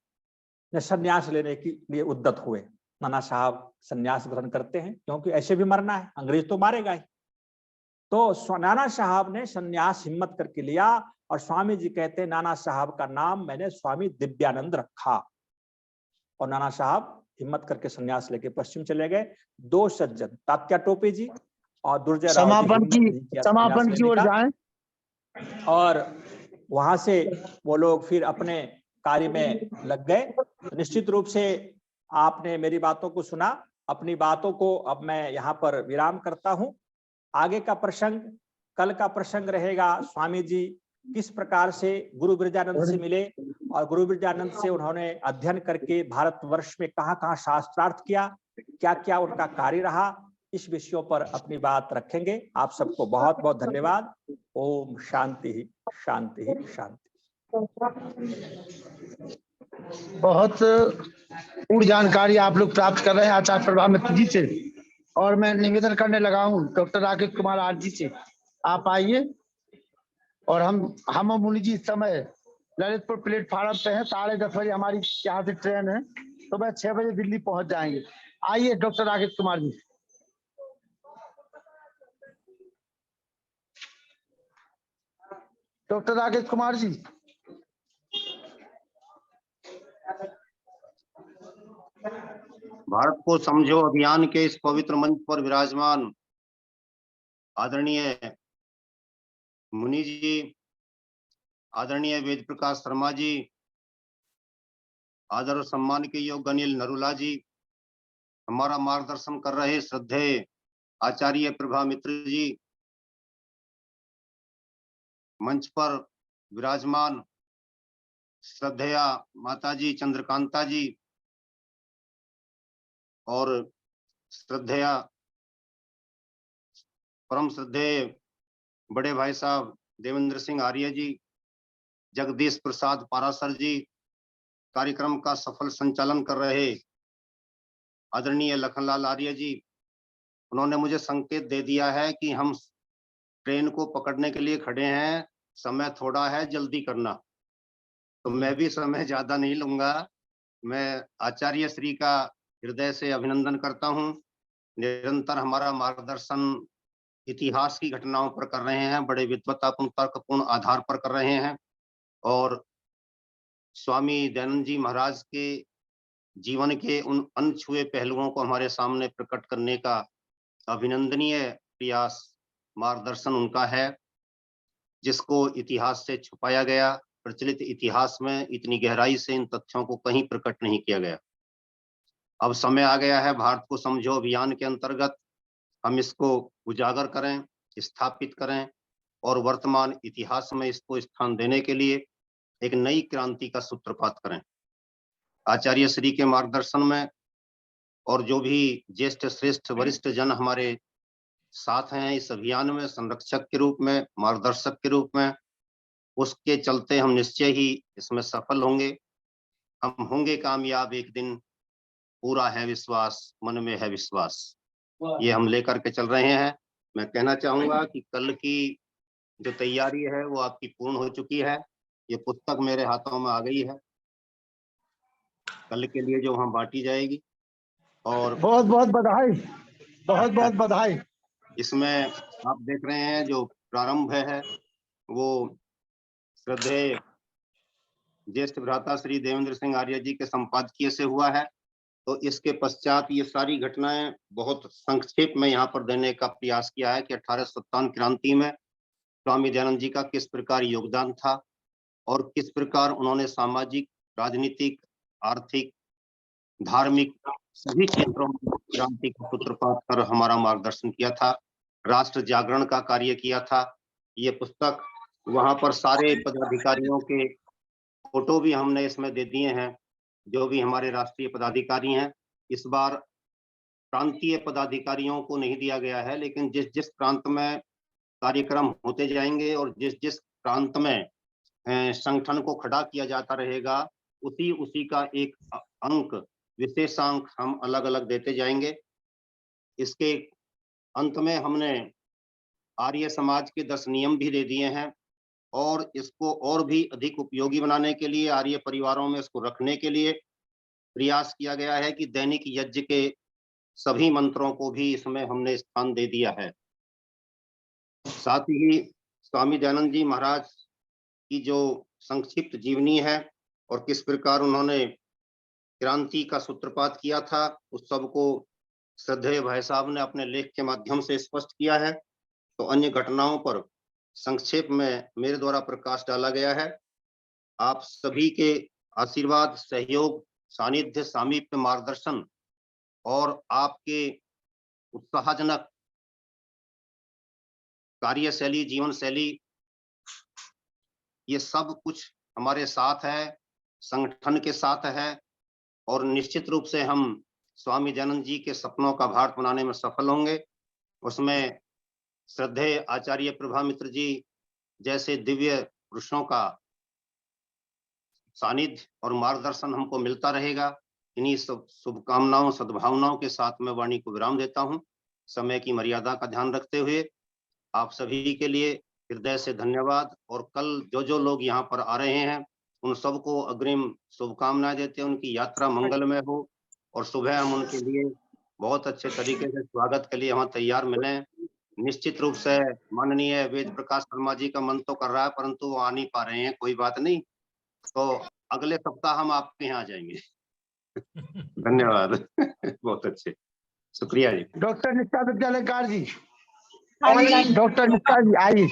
ने संन्यास लेने के लिए उद्यत हुए। नाना साहब संन्यास ग्रहण करते हैं, क्योंकि ऐसे भी मरना है, अंग्रेज तो मारेगा ही। तो नाना साहब ने संन्यास हिम्मत करके लिया, और स्वामी जी कहते हैं नाना साहब का नाम मैंने स्वामी दिव्यानंद रखा। और नाना साहब हिम्मत करके संन्यास लेके पश्चिम चले गए। दो सज्जन, तात्या टोपे जी और दुर्जय राव जी, हिम्मत नहीं किया संन्यास समापन की लेने ओर का, जाएं। और वहां से वो लोग फिर अपने कार्य में लग गए। तो निश्चित रूप से आपने मेरी बातों को सुना। अपनी बातों को अब मैं यहाँ पर विराम करता हूँ। आगे का प्रसंग, कल का प्रसंग रहेगा, स्वामी जी किस प्रकार से गुरु बिरजानंद से मिले, और गुरु बिरजानंद से उन्होंने अध्ययन करके भारतवर्ष में कहाँ-कहाँ शास्त्रार्थ किया, क्या क्या उनका कार्य रहा, इस विषयों पर अपनी बात रखेंगे। आप सबको बहुत बहुत धन्यवाद। ओम शांति ही शांति ही शांति। बहुत पूर्ण जानकारी आप लोग प्राप्त कर रहे हैं आचार्य प्रभाव मित्र जी से, और मैं निवेदन करने लगा हूँ doctor Rakesh Kumar R G से, आप आइए। और हम मुनि जी इस समय ललितपुर प्लेटफार्म पे हैं। 10:30 बजे हमारी यहाँ से ट्रेन है, तो मैं 6 बजे दिल्ली पहुंच जाएंगे। आइए डॉक्टर राकेश कुमार जी। डॉक्टर राकेश कुमार जी। भारत को समझो अभियान के इस पवित्र मंच पर विराजमान आदरणीय मुनि जी, आदरणीय वेद प्रकाश शर्मा जी, आदर और सम्मान के योग्य अनिल नरूला जी, हमारा मार्गदर्शन कर रहे श्रद्धेय आचार्य प्रभा मित्र जी, मंच पर विराजमान श्रद्धेया माताजी चंद्रकांता जी और श्रद्धेया परम श्रद्धेय बड़े भाई साहब देवेंद्र सिंह आर्य जी, जगदीश प्रसाद पारासर जी, कार्यक्रम का सफल संचालन कर रहे आदरणीय लखनलाल आर्य जी, उन्होंने मुझे संकेत दे दिया है कि हम ट्रेन को पकड़ने के लिए खड़े हैं, समय थोड़ा है, जल्दी करना। तो मैं भी समय ज्यादा नहीं लूंगा। मैं आचार्य श्री का हृदय से अभिनंदन करता हूं। निरंतर हमारा मार्गदर्शन इतिहास की घटनाओं पर कर रहे हैं, बड़े विद्वतापूर्ण तर्कपूर्ण आधार पर कर रहे हैं और स्वामी दयानंद जी महाराज के जीवन के उन अनछुए पहलुओं को हमारे सामने प्रकट करने का अभिनंदनीय प्रयास मार्गदर्शन उनका है, जिसको इतिहास से छुपाया गया। प्रचलित इतिहास में इतनी गहराई से इन तथ्यों को कहीं प्रकट नहीं किया गया। अब समय आ गया है भारत को समझो अभियान के अंतर्गत हम इसको उजागर करें, स्थापित करें और वर्तमान इतिहास में इसको स्थान देने के लिए एक नई क्रांति का सूत्रपात करें। आचार्य श्री के मार्गदर्शन में और जो भी ज्येष्ठ श्रेष्ठ वरिष्ठ जन हमारे साथ हैं इस अभियान में संरक्षक के रूप में, मार्गदर्शक के रूप में, उसके चलते हम निश्चय ही इसमें सफल होंगे। हम होंगे कामयाब एक दिन, पूरा है विश्वास, मन में है विश्वास। ये हम लेकर के चल रहे हैं। मैं कहना चाहूंगा कि कल की जो तैयारी है वो आपकी पूर्ण हो चुकी है। ये पुस्तक मेरे हाथों में आ गई है, कल के लिए जो वहां बांटी जाएगी। और बहुत बहुत बधाई, बहुत बहुत बधाई। इसमें आप देख रहे हैं जो प्रारंभ है वो श्रद्धेय ज्येष्ठ भ्राता श्री देवेंद्र सिंह आर्य जी के संपादकीय से हुआ है। तो इसके पश्चात ये सारी घटनाएं बहुत संक्षेप में यहाँ पर देने का प्रयास किया है कि 1857 क्रांति में स्वामी दयानंद जी का किस प्रकार योगदान था और किस प्रकार उन्होंने सामाजिक, राजनीतिक, आर्थिक, धार्मिक सभी क्षेत्रों में क्रांति का सूत्रपात कर हमारा मार्गदर्शन किया था, राष्ट्र जागरण का कार्य किया था। ये पुस्तक वहां पर सारे पदाधिकारियों के फोटो भी हमने इसमें दे दिए हैं, जो भी हमारे राष्ट्रीय पदाधिकारी हैं। इस बार प्रांतीय पदाधिकारियों को नहीं दिया गया है, लेकिन जिस जिस प्रांत में कार्यक्रम होते जाएंगे और जिस जिस प्रांत में संगठन को खड़ा किया जाता रहेगा, उसी उसी का एक अंक, विशेषांक हम अलग अलग देते जाएंगे। इसके अंत में हमने आर्य समाज के 10 नियम भी दे दिए हैं और इसको और भी अधिक उपयोगी बनाने के लिए, आर्य परिवारों में इसको रखने के लिए प्रयास किया गया है कि दैनिक यज्ञ के सभी मंत्रों को भी इसमें हमने स्थान दे दिया है। साथ ही स्वामी दयानंद जी महाराज की जो संक्षिप्त जीवनी है और किस प्रकार उन्होंने क्रांति का सूत्रपात किया था, उस सब को श्रद्धेय भाई साहब ने अपने लेख के माध्यम से स्पष्ट किया है। तो अन्य घटनाओं पर संक्षेप में मेरे द्वारा प्रकाश डाला गया है। आप सभी के आशीर्वाद, सहयोग, सानिध्य, सामीप्य, मार्गदर्शन और आपके उत्साहजनक कार्यशैली, जीवन शैली, ये सब कुछ हमारे साथ है, संगठन के साथ है और निश्चित रूप से हम स्वामी दयानंद जी के सपनों का भारत बनाने में सफल होंगे। उसमें श्रद्धेय आचार्य प्रभा मित्र जी जैसे दिव्य पुरुषों का सानिध्य और मार्गदर्शन हमको मिलता रहेगा। इन्हीं सब शुभकामनाओं, सद्भावनाओं के साथ मैं वाणी को विराम देता हूं। समय की मर्यादा का ध्यान रखते हुए आप सभी के लिए हृदय से धन्यवाद और कल जो जो लोग यहाँ पर आ रहे हैं उन सबको अग्रिम शुभकामनाएं देते हैं, उनकी यात्रा मंगलमय हो और सुबह हम उनके लिए बहुत अच्छे तरीके से स्वागत के लिए वहाँ तैयार मिलें। निश्चित रूप से माननीय वेद प्रकाश शर्मा जी का मन तो कर रहा है, परंतु वो आ नहीं पा रहे हैं, कोई बात नहीं, तो अगले सप्ताह हम आपके यहाँ आ जाएंगे। धन्यवाद। बहुत अच्छे, शुक्रिया जी। डॉक्टर निष्ठा विद्यालयकार जी, आइए। डॉक्टर निष्ठा जी आइए।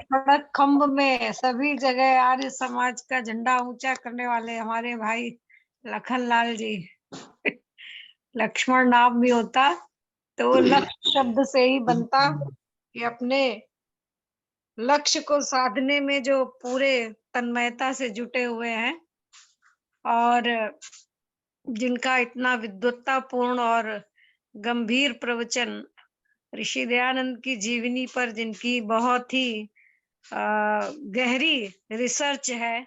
सड़क खंभ में सभी जगह आर्य समाज का झंडा ऊंचा करने वाले हमारे भाई लखनलाल जी, लक्ष्मण नाम भी होता तो वो लक्ष्य शब्द से ही बनता कि अपने लक्ष्य को साधने में जो पूरे तन्मयता से जुटे हुए हैं और जिनका इतना विद्वत्ता पूर्ण और गंभीर प्रवचन ऋषि दयानंद की जीवनी पर जिनकी बहुत ही गहरी रिसर्च है,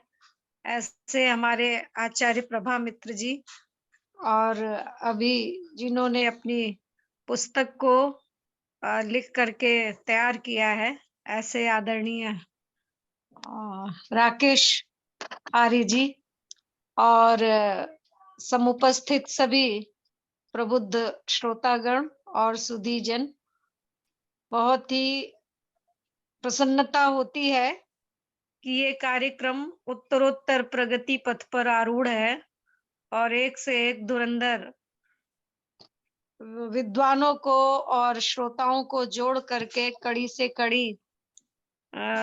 ऐसे हमारे आचार्य प्रभा मित्र जी, और अभी जिन्होंने अपनी पुस्तक को लिख करके तैयार किया है, ऐसे आदरणीय राकेश आर्य जी और समुपस्थित सभी प्रबुद्ध श्रोतागण और सुधी जन, बहुत ही प्रसन्नता होती है कि ये कार्यक्रम उत्तरोत्तर प्रगति पथ पर आरूढ़ है और एक से एक धुरंधर विद्वानों को और श्रोताओं को जोड़ करके कड़ी से कड़ी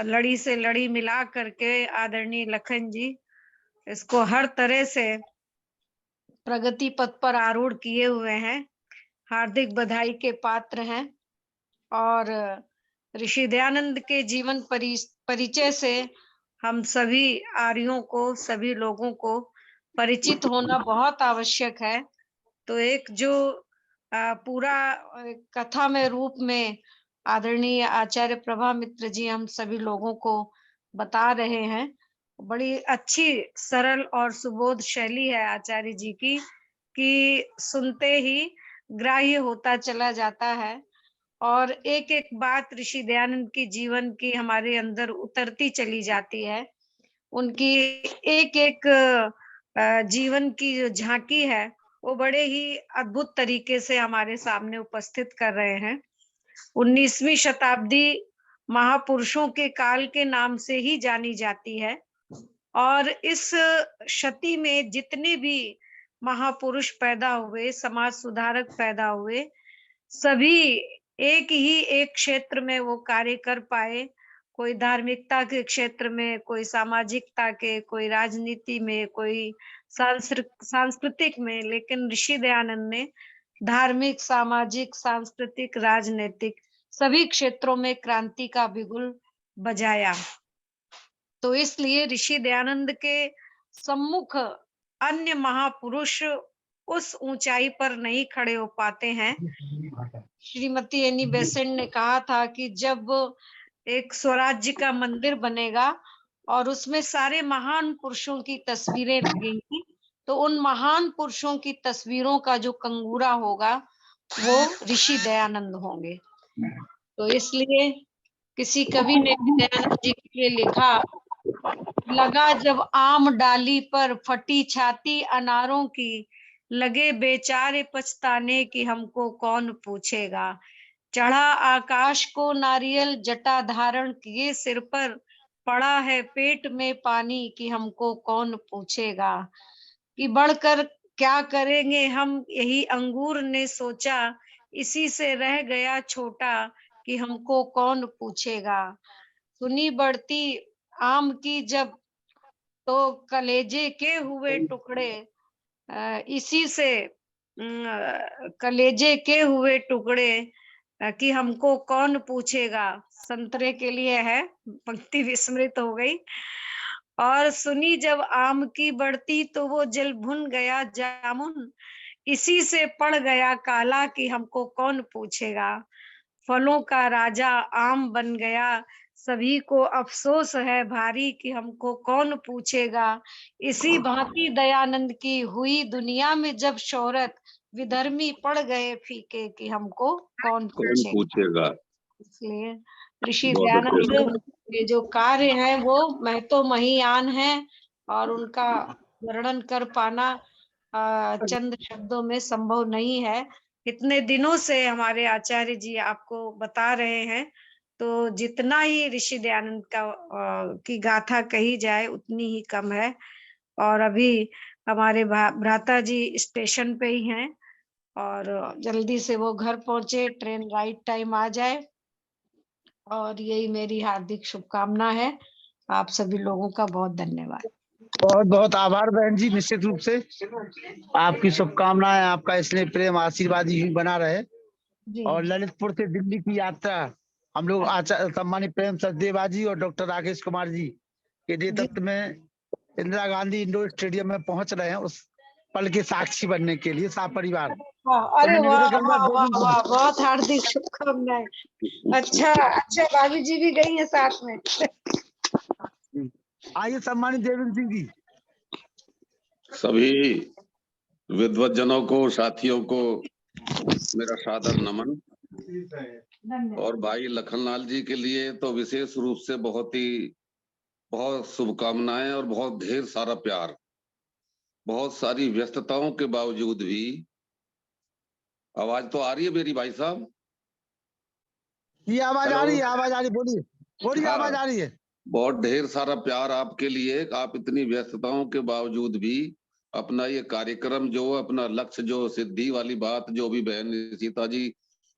लड़ी से लड़ी मिला करके आदरणीय लखन जी इसको हर तरह से प्रगति पथ पर आरूढ़ किए हुए हैं, हार्दिक बधाई के पात्र हैं। और ऋषि दयानंद के जीवन परिचय से हम सभी आर्यों को, सभी लोगों को परिचित होना बहुत आवश्यक है। तो एक जो पूरा कथा में रूप में आदरणीय आचार्य प्रभा मित्र जी हम सभी लोगों को बता रहे हैं, बड़ी अच्छी सरल और सुबोध शैली है आचार्य जी की कि सुनते ही ग्राह्य होता चला जाता है और एक एक बात ऋषि दयानंद की जीवन की हमारे अंदर उतरती चली जाती है। उनकी एक एक जीवन की जो झांकी है वो बड़े ही अद्भुत तरीके से हमारे सामने उपस्थित कर रहे हैं। 19वीं शताब्दी महापुरुषों के काल के नाम से ही जानी जाती है और इस शती में जितने भी महापुरुष पैदा हुए, समाज सुधारक पैदा हुए, सभी एक क्षेत्र में वो कार्य कर पाए। कोई धार्मिकता के क्षेत्र में, कोई सामाजिकता के, कोई राजनीति में, कोई सांस्कृतिक में, लेकिन ऋषि दयानंद ने धार्मिक, सामाजिक, सांस्कृतिक, राजनीतिक सभी क्षेत्रों में क्रांति का बिगुल बजाया। तो इसलिए ऋषि दयानंद के सम्मुख अन्य महापुरुष उस ऊंचाई पर नहीं खड़े हो पाते हैं। श्रीमती एनी बेसेंट ने कहा था कि जब एक स्वराज्य का मंदिर बनेगा और उसमें सारे महान पुरुषों की तस्वीरें लगेंगी, तो उन महान पुरुषों की तस्वीरों का जो कंगूरा होगा वो ऋषि दयानंद होंगे। तो इसलिए किसी कवि ने दयानंद जी के लिए लिखा, लगा जब आम डाली पर फटी छाती अनारों की, लगे बेचारे पछताने की हमको कौन पूछेगा। चढ़ा आकाश को नारियल जटा धारण किए सिर पर, पड़ा है पेट में पानी कि हमको कौन पूछेगा। कि बढ़कर क्या करेंगे हम यही अंगूर ने सोचा, इसी से रह गया छोटा कि हमको कौन पूछेगा। सुनी बढ़ती आम की जब तो कलेजे के हुए टुकड़े, इसी से कलेजे के हुए टुकड़े कि हमको कौन पूछेगा। संतरे के लिए है, पंक्ति विस्मृत हो गई। और सुनी जब आम की बढ़ती तो वो जल भुन गया जामुन, इसी से पड़ गया काला कि हमको कौन पूछेगा। फलों का राजा आम बन गया, सभी को अफसोस है भारी कि हमको कौन पूछेगा। इसी भांति दयानंद की हुई दुनिया में जब शोहरत, विधर्मी पड़ गए फीके कि हमको कौन पूछेगा। इसलिए ऋषि दयानंद के जो कार्य है वो महतो महियान है और उनका वर्णन कर पाना चंद शब्दों में संभव नहीं है। इतने दिनों से हमारे आचार्य जी आपको बता रहे हैं, तो जितना ही ऋषि दयानंद की गाथा कही जाए उतनी ही कम है। और अभी हमारे भ्राता जी स्टेशन पे ही हैं और जल्दी से वो घर पहुंचे, ट्रेन राइट टाइम आ जाए, और यही मेरी हार्दिक शुभकामना है। आप सभी लोगों का बहुत धन्यवाद। बहुत बहुत आभार बहन जी, निश्चित रूप से आपकी शुभकामनाएं, आपका स्नेह प्रेम आशीर्वाद यूं बना रहे। जी और ललितपुर से दिल्ली की यात्रा हम लोग आचार्य सम्मानित प्रेम सचदेवा जी और डॉक्टर राकेश कुमार जी के जी। नेतृत्व में इंदिरा गांधी इंडोर स्टेडियम में पहुंच रहे हैं, उस पल के साक्षी बनने के लिए साथ परिवार। वाह, तो अरे मैं वाह निवेदन करूंगा वाह वाह देवेंद्र वाह, जी। बहुत हार्दिक शुभकामनाएं। अच्छा अच्छा, भाभी जी भी गई है साथ में। आइए सम्मानित देवेंद्र सिंह जी। सभी विद्वज्जनों को, साथियों को मेरा सादर नमन। धन्यवाद। और भाई लखनलाल जी के लिए तो विशेष रूप से बहुत शुभकामनाएं और बहुत ढेर सारा प्यार। बहुत सारी व्यस्तताओं के बावजूद भी आवाज तो आ रही है मेरी भाई साहब? ये आवाज आ हेलो। रही है, आवाज आ रही है, बोलिए बोलिए, आवाज हाँ, आ रही है। बहुत ढेर सारा प्यार आपके लिए। आप इतनी व्यस्तताओं के बावजूद भी अपना ये कार्यक्रम जो अपना लक्ष्य, जो सिद्धि वाली बात जो भी बहन सीता जी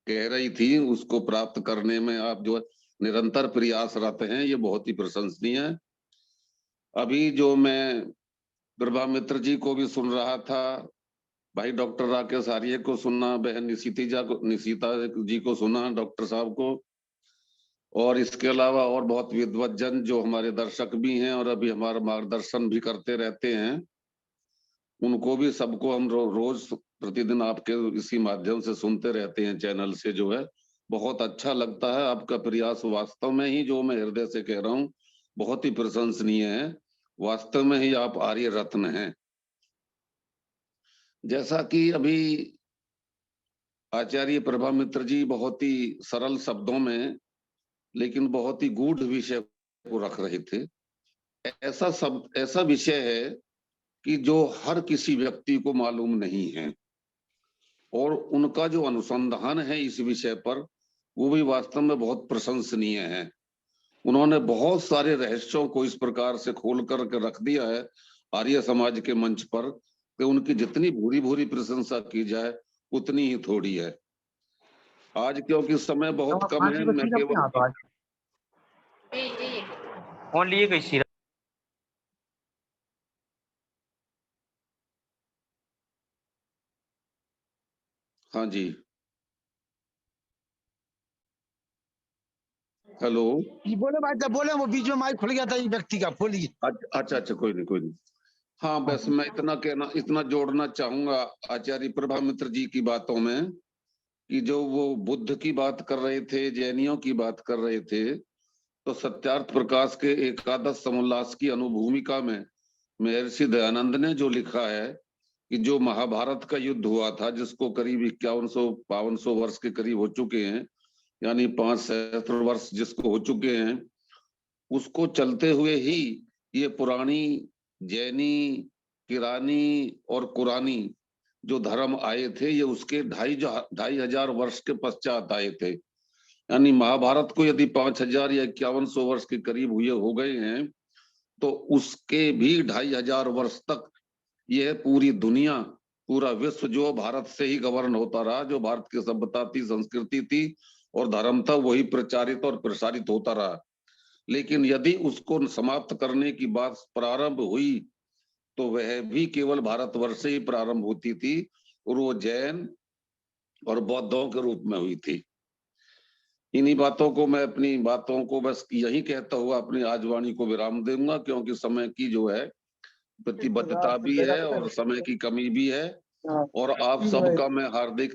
कह रही थी, उसको प्राप्त करने में आप जो निरंतर प्रयासरत हैं, ये बहुत ही प्रशंसनीय है। अभी जो मैं प्रभा मित्र जी को भी सुन रहा था, भाई डॉक्टर राकेश आर्य को सुना, बहन निशिता जी को सुना, डॉक्टर साहब को, और इसके अलावा और बहुत विद्वज्जन जो हमारे दर्शक भी हैं और अभी हमारा मार्गदर्शन भी करते रहते हैं, उनको भी सबको हम रोज प्रतिदिन आपके इसी माध्यम से सुनते रहते हैं, चैनल से जो है। बहुत अच्छा लगता है आपका प्रयास, वास्तव में ही जो मैं हृदय से कह रहा हूँ, बहुत ही प्रशंसनीय है। वास्तव में ही आप आर्य रत्न हैं। जैसा कि अभी आचार्य प्रभा मित्र जी बहुत ही सरल शब्दों में लेकिन बहुत ही गूढ़ विषय को रख रहे थे। ऐसा विषय है कि जो हर किसी व्यक्ति को मालूम नहीं है, और उनका जो अनुसंधान है इस विषय पर, वो भी वास्तव में बहुत प्रशंसनीय है। उन्होंने बहुत सारे रहस्यों को इस प्रकार से खोल कर रख दिया है आर्य समाज के मंच पर कि उनकी जितनी भूरी भूरी प्रशंसा की जाए उतनी ही थोड़ी है। आज क्योंकि समय बहुत कम है, मैं केवल फोन लिए कैसी? हाँ जी, हेलो। जी बोले भाई साहब, बोले, वो बीच में माइक खुल गया था ये व्यक्ति का, बोलिए। अच्छा अच्छा, कोई नहीं कोई नहीं। हाँ, बस मैं इतना जोड़ना चाहूंगा आचार्य प्रभा मित्र जी की बातों में कि जो वो बुद्ध की बात कर रहे थे, जैनियों की बात कर रहे थे, तो सत्यार्थ प्रकाश के एकादश समोल्लास की अनुभूमिका में महर्षि दयानंद ने जो लिखा है कि जो महाभारत का युद्ध हुआ था, जिसको करीब 5100-5200 वर्ष के करीब हो चुके हैं, यानी 5 सहस्त्र वर्ष जिसको हो चुके हैं, उसको चलते हुए ही ये पुरानी जैनी, किरानी और कुरानी जो धर्म आए थे, ये उसके 2500 वर्ष के पश्चात आए थे। यानी महाभारत को यदि 5000 या 5100 वर्ष के करीब हुए हो गए हैं, तो उसके भी 2500 वर्ष तक यह पूरी दुनिया, पूरा विश्व जो भारत से ही गवर्न होता रहा, जो भारत की सभ्यता थी, संस्कृति थी और धर्म था, वही प्रचारित और प्रसारित होता रहा। लेकिन यदि उसको समाप्त करने की बात प्रारंभ हुई, तो वह भी केवल भारतवर्ष से ही प्रारंभ होती थी, और वो जैन और बौद्धों के रूप में हुई थी। इन्हीं बातों को मैं, अपनी बातों को बस यही कहता हुआ अपनी आज वाणी को विराम दूंगा, क्योंकि समय की जो है प्रतिबद्धता भी है और समय की कमी भी है। और आप सबका मैं हार्दिक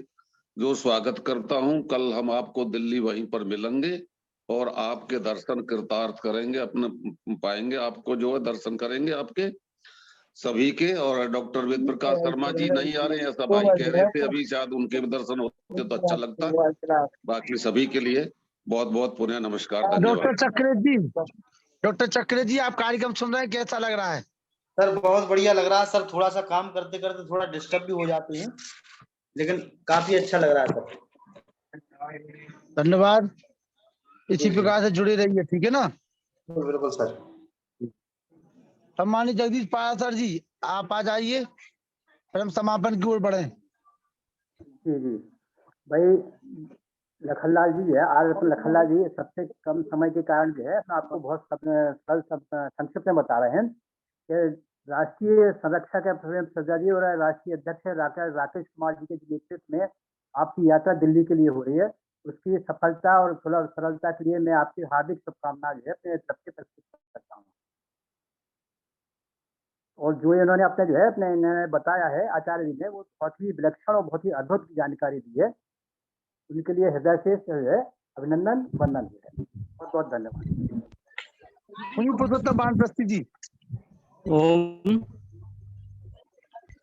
जो स्वागत करता हूं। कल हम आपको दिल्ली वहीं पर मिलेंगे और आपके दर्शन कृतार्थ करेंगे, अपने पाएंगे, आपको जो है दर्शन करेंगे आपके सभी के। और डॉक्टर वेद प्रकाश शर्मा जी नहीं आ रहे हैं, ऐसा भाई कह रहे थे अभी, शायद उनके भी दर्शन होते तो अच्छा लगता। बाकी सभी के लिए बहुत बहुत पुनः नमस्कार, धन्यवाद। डॉक्टर चक्रे जी, आप कार्यक्रम सुन रहे हैं, कैसा लग रहा है? सर बहुत बढ़िया लग रहा है सर। थोड़ा सा काम करते करते थोड़ा डिस्टर्ब भी हो जाते हैं, लेकिन काफी अच्छा लग रहा है सर। धन्यवाद। इसी प्रकार से जुड़े रहिए, ठीक है ना? बिल्कुल सर। सम्मानित जगदीश पारासर जी, आप आ जाइए, फिर हम समापन की ओर बढ़े। जी जी भाई, लखनलाल जी है। आज लखनलाल जी सबसे कम समय के कारण जो है आपको बहुत सरल संक्षिप्त में बता रहे हैं कि राष्ट्रीय संरक्षक है प्रेम सजा जी और राष्ट्रीय अध्यक्ष है राकेश कुमार जी के नेतृत्व में आपकी यात्रा दिल्ली के लिए हो रही है। उसकी सफलता और सरलता के लिए मैं आपकी हार्दिक शुभकामनाएं जो है अपने सबसे प्रस्तुत करता हूँ। और जो इन्होंने अपने जो है अपने इन्होंने बताया है आचार्य जी ने, वो बहुत ही विलक्षण और बहुत ही अद्भुत जानकारी दी है। उनके लिए हृदय से जो है अभिनंदन वंदन है। बहुत बहुत धन्यवाद। पुरुषोत्तम वानप्रस्थी जी। ओम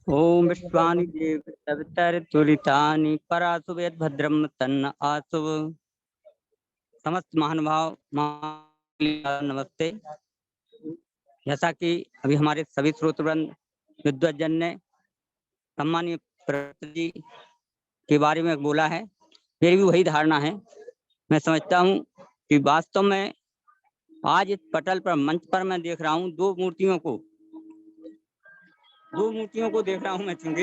ओम विश्वानि देव सवितरतुलितानि परासुवेद भद्रम तन्न आसुव। समस्त महानुभाव नमस्ते। जैसा कि अभी हमारे सभी श्रोतवृंद विद्वजन ने सम्मानीय जी के बारे में बोला है, मेरी भी वही धारणा है। मैं समझता हूँ कि वास्तव में आज इस पटल पर मंच पर मैं देख रहा हूँ दो मूर्तियों को देख रहा हूँ मैं, चूंकि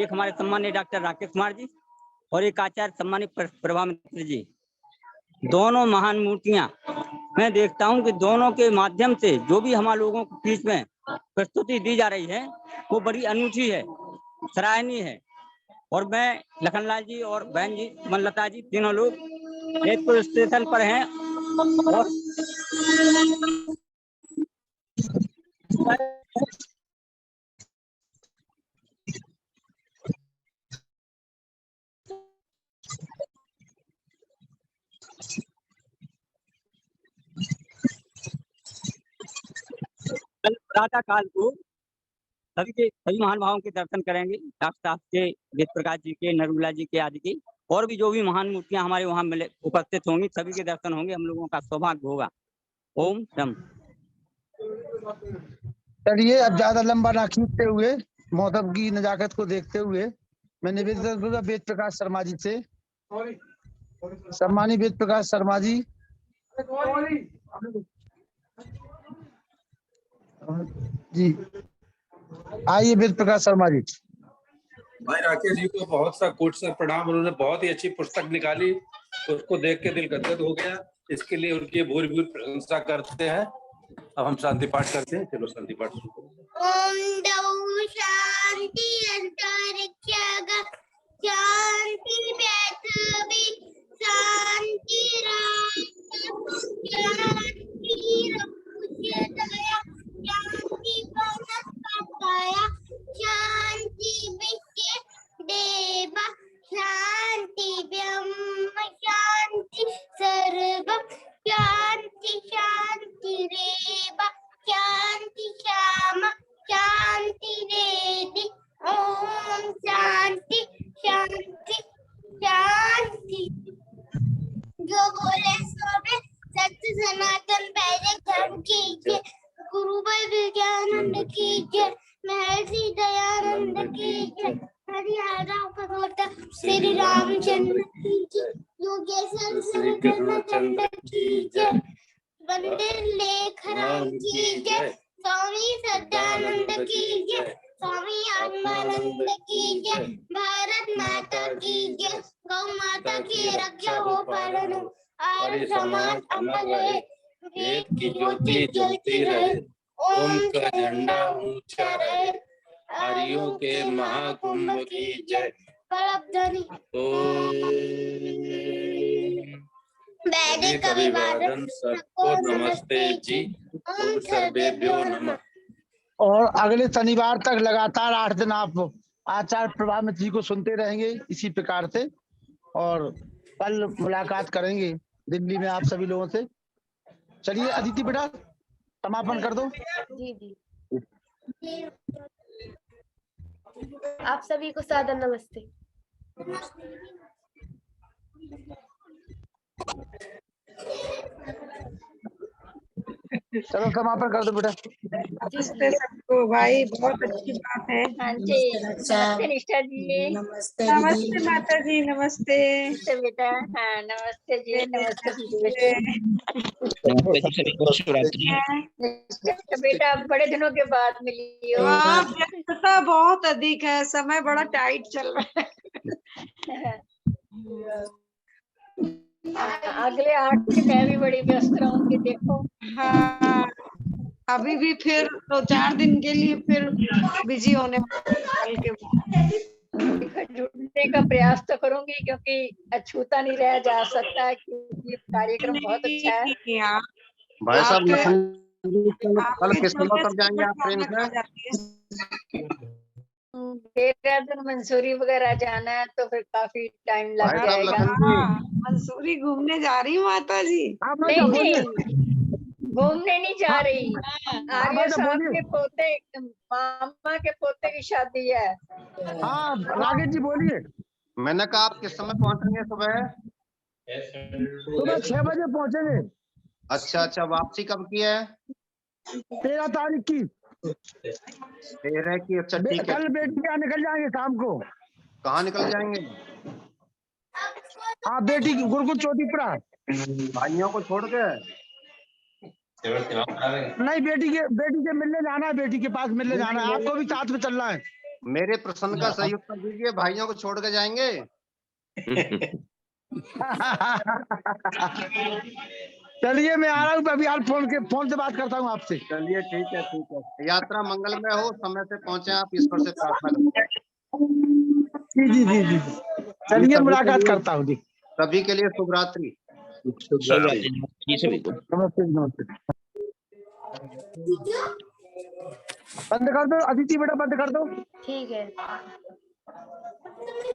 एक हमारे सम्मानीय डॉक्टर राकेश कुमार जी और एक आचार्य सम्मानित प्रभा मित्र जी, दोनों महान मूर्तियां मैं देखता हूं कि दोनों के माध्यम से जो भी हमारे लोगों के बीच में प्रस्तुति दी जा रही है वो बड़ी अनूठी है, सराहनीय है। और मैं लखनलाल जी और बहन जी मनलता जी तीनों लोग जयपुर स्टेशन पर हैं और प्रातः काल को सभी महानुभावों के दर्शन करेंगे। डॉक्टर साहब के, वेद प्रकाश जी के, नरूला जी के आदि के, और भी जो भी महान मूर्तियां हमारे वहां मिले उपस्थित होंगी, सभी के दर्शन होंगे। हम लोगों का सौभाग्य होगा। ओम शम। चलिए अब ज्यादा लंबा ना खींचते हुए, मौसम की नजाकत को देखते हुए मैं निवेदन करूंगा वेद प्रकाश शर्मा जी से। सम्मानित वेद प्रकाश शर्मा जी जी आइए। वेद प्रकाश शर्मा जी। भाई राकेश जी को बहुत सा कोट सर प्रणाम। उन्होंने बहुत ही अच्छी पुस्तक निकाली, उसको देख के दिल गदगद हो गया। इसके लिए उनकी भूरी भूरी प्रशंसा करते हैं। अब हम शांति पाठ करते हैं। चलो शांति पाठ शुरू करो। ओम दौ शांति अंतरिक्षगा शांति पृथ्वी शांति शांति दया शांति वनस्पतया शांति विश्व देव शांति ब्रह्म शांति सर्व शांति शांति रेव शांति श्याम शांति रेदि। ओम शांति शांति शांति। जो बोले सोबे सत्य सनातन पहले धर्म कीजिए। गुरु बल विज्ञानंद कीजिए। महर्षि दयानंद कीजिए। हरिहरा भगवता श्री रामचंद्र कीजिए। योगेश्वर श्री कृष्णचंद्र कीजिए। वंदे लेखराम की जय। स्वामी सदानंद की जय। स्वामी आत्मानंद की जय। भारत माता की जय। गौ माता की रक्षा हो पालन। आर्य समाज अमर रहे। वेद की ज्योति जलती रहे। ओम का झंडा ऊंचा रहे। आर्यों के महाकुंभ की जय। परब्धनि वैदिक अभिवादन सबको नमस्ते जी। ओम सर्वेभ्यो नमः। और अगले शनिवार तक लगातार 8 दिन आप आचार्य प्रभा मित्र जी को सुनते रहेंगे इसी प्रकार से, और कल मुलाकात करेंगे दिल्ली में आप सभी लोगों से। चलिए अदिति बेटा समापन कर दो। जी जी। आप सभी को सादर नमस्ते। चलो समापन कर दो बेटा। नमस्ते सबको भाई, बहुत अच्छी बात है। नमस्ते निष्ठा जी। नमस्ते माता जी। नमस्ते बेटा। हाँ नमस्ते जी। नमस्ते बेटा, बड़े दिनों के बाद मिली हो। व्यस्तता बहुत अधिक है, समय बड़ा टाइट चल रहा है। अगले 8 दिन मैं भी बड़ी व्यस्त रहूंगी, देखो। हाँ अभी भी फिर 2-4 दिन के लिए फिर बिजी होने कल के बाद। जुड़ने का प्रयास तो करूंगी, क्योंकि अछूता नहीं रहा जा सकता, क्योंकि कार्यक्रम बहुत अच्छा है। नहीं, आप भाई साहब आपके- लखन जी, कल आपके किस समय चलते तक जाएंगे आप ट्रेन भावना से? खा जाती है। देहरादून मंसूरी वगैरह जाना है तो फिर काफी टाइम लग भाई साहब जाएगा। लखन जी, हाँ, मंसूरी घूमने जा रही हूँ माता जी। नहीं घूमने नहीं जा रही, आर्य साहब के पोते, मामा के पोते की शादी है। हाँ राकेश जी बोलिए। मैंने कहा आप किस समय पहुंचेंगे सुबह? सुबह 6 बजे पहुंचेंगे। अच्छा, वापसी कब की है? 13 तारीख की। 13 की, अच्छा ठीक है। कल बेटी के यहाँ निकल जाएंगे शाम को। कहाँ निकल जाएंगे? हाँ बेटी की गुरुकुल चौधरीपुरा। भाइयों को छोड़ के? नहीं बेटी के मिलने जाना है, बेटी के पास मिलने जाना है। आपको भी साथ में चलना है। मेरे प्रश्न का सही उत्तर दीजिए, भाइयों को छोड़ के जाएंगे? चलिए मैं आ रहा हूँ अभी, यार फोन से बात करता हूँ आपसे। चलिए ठीक है। यात्रा मंगलमय हो, समय से पहुंचे आप, ईश्वर से प्रार्थना करते जी। चलिए मुलाकात करता हूँ जी। सभी के लिए शुभ रात्रि। नमस्ते। बंद कर दो अदिति बेटा, बंद कर दो। ठीक है।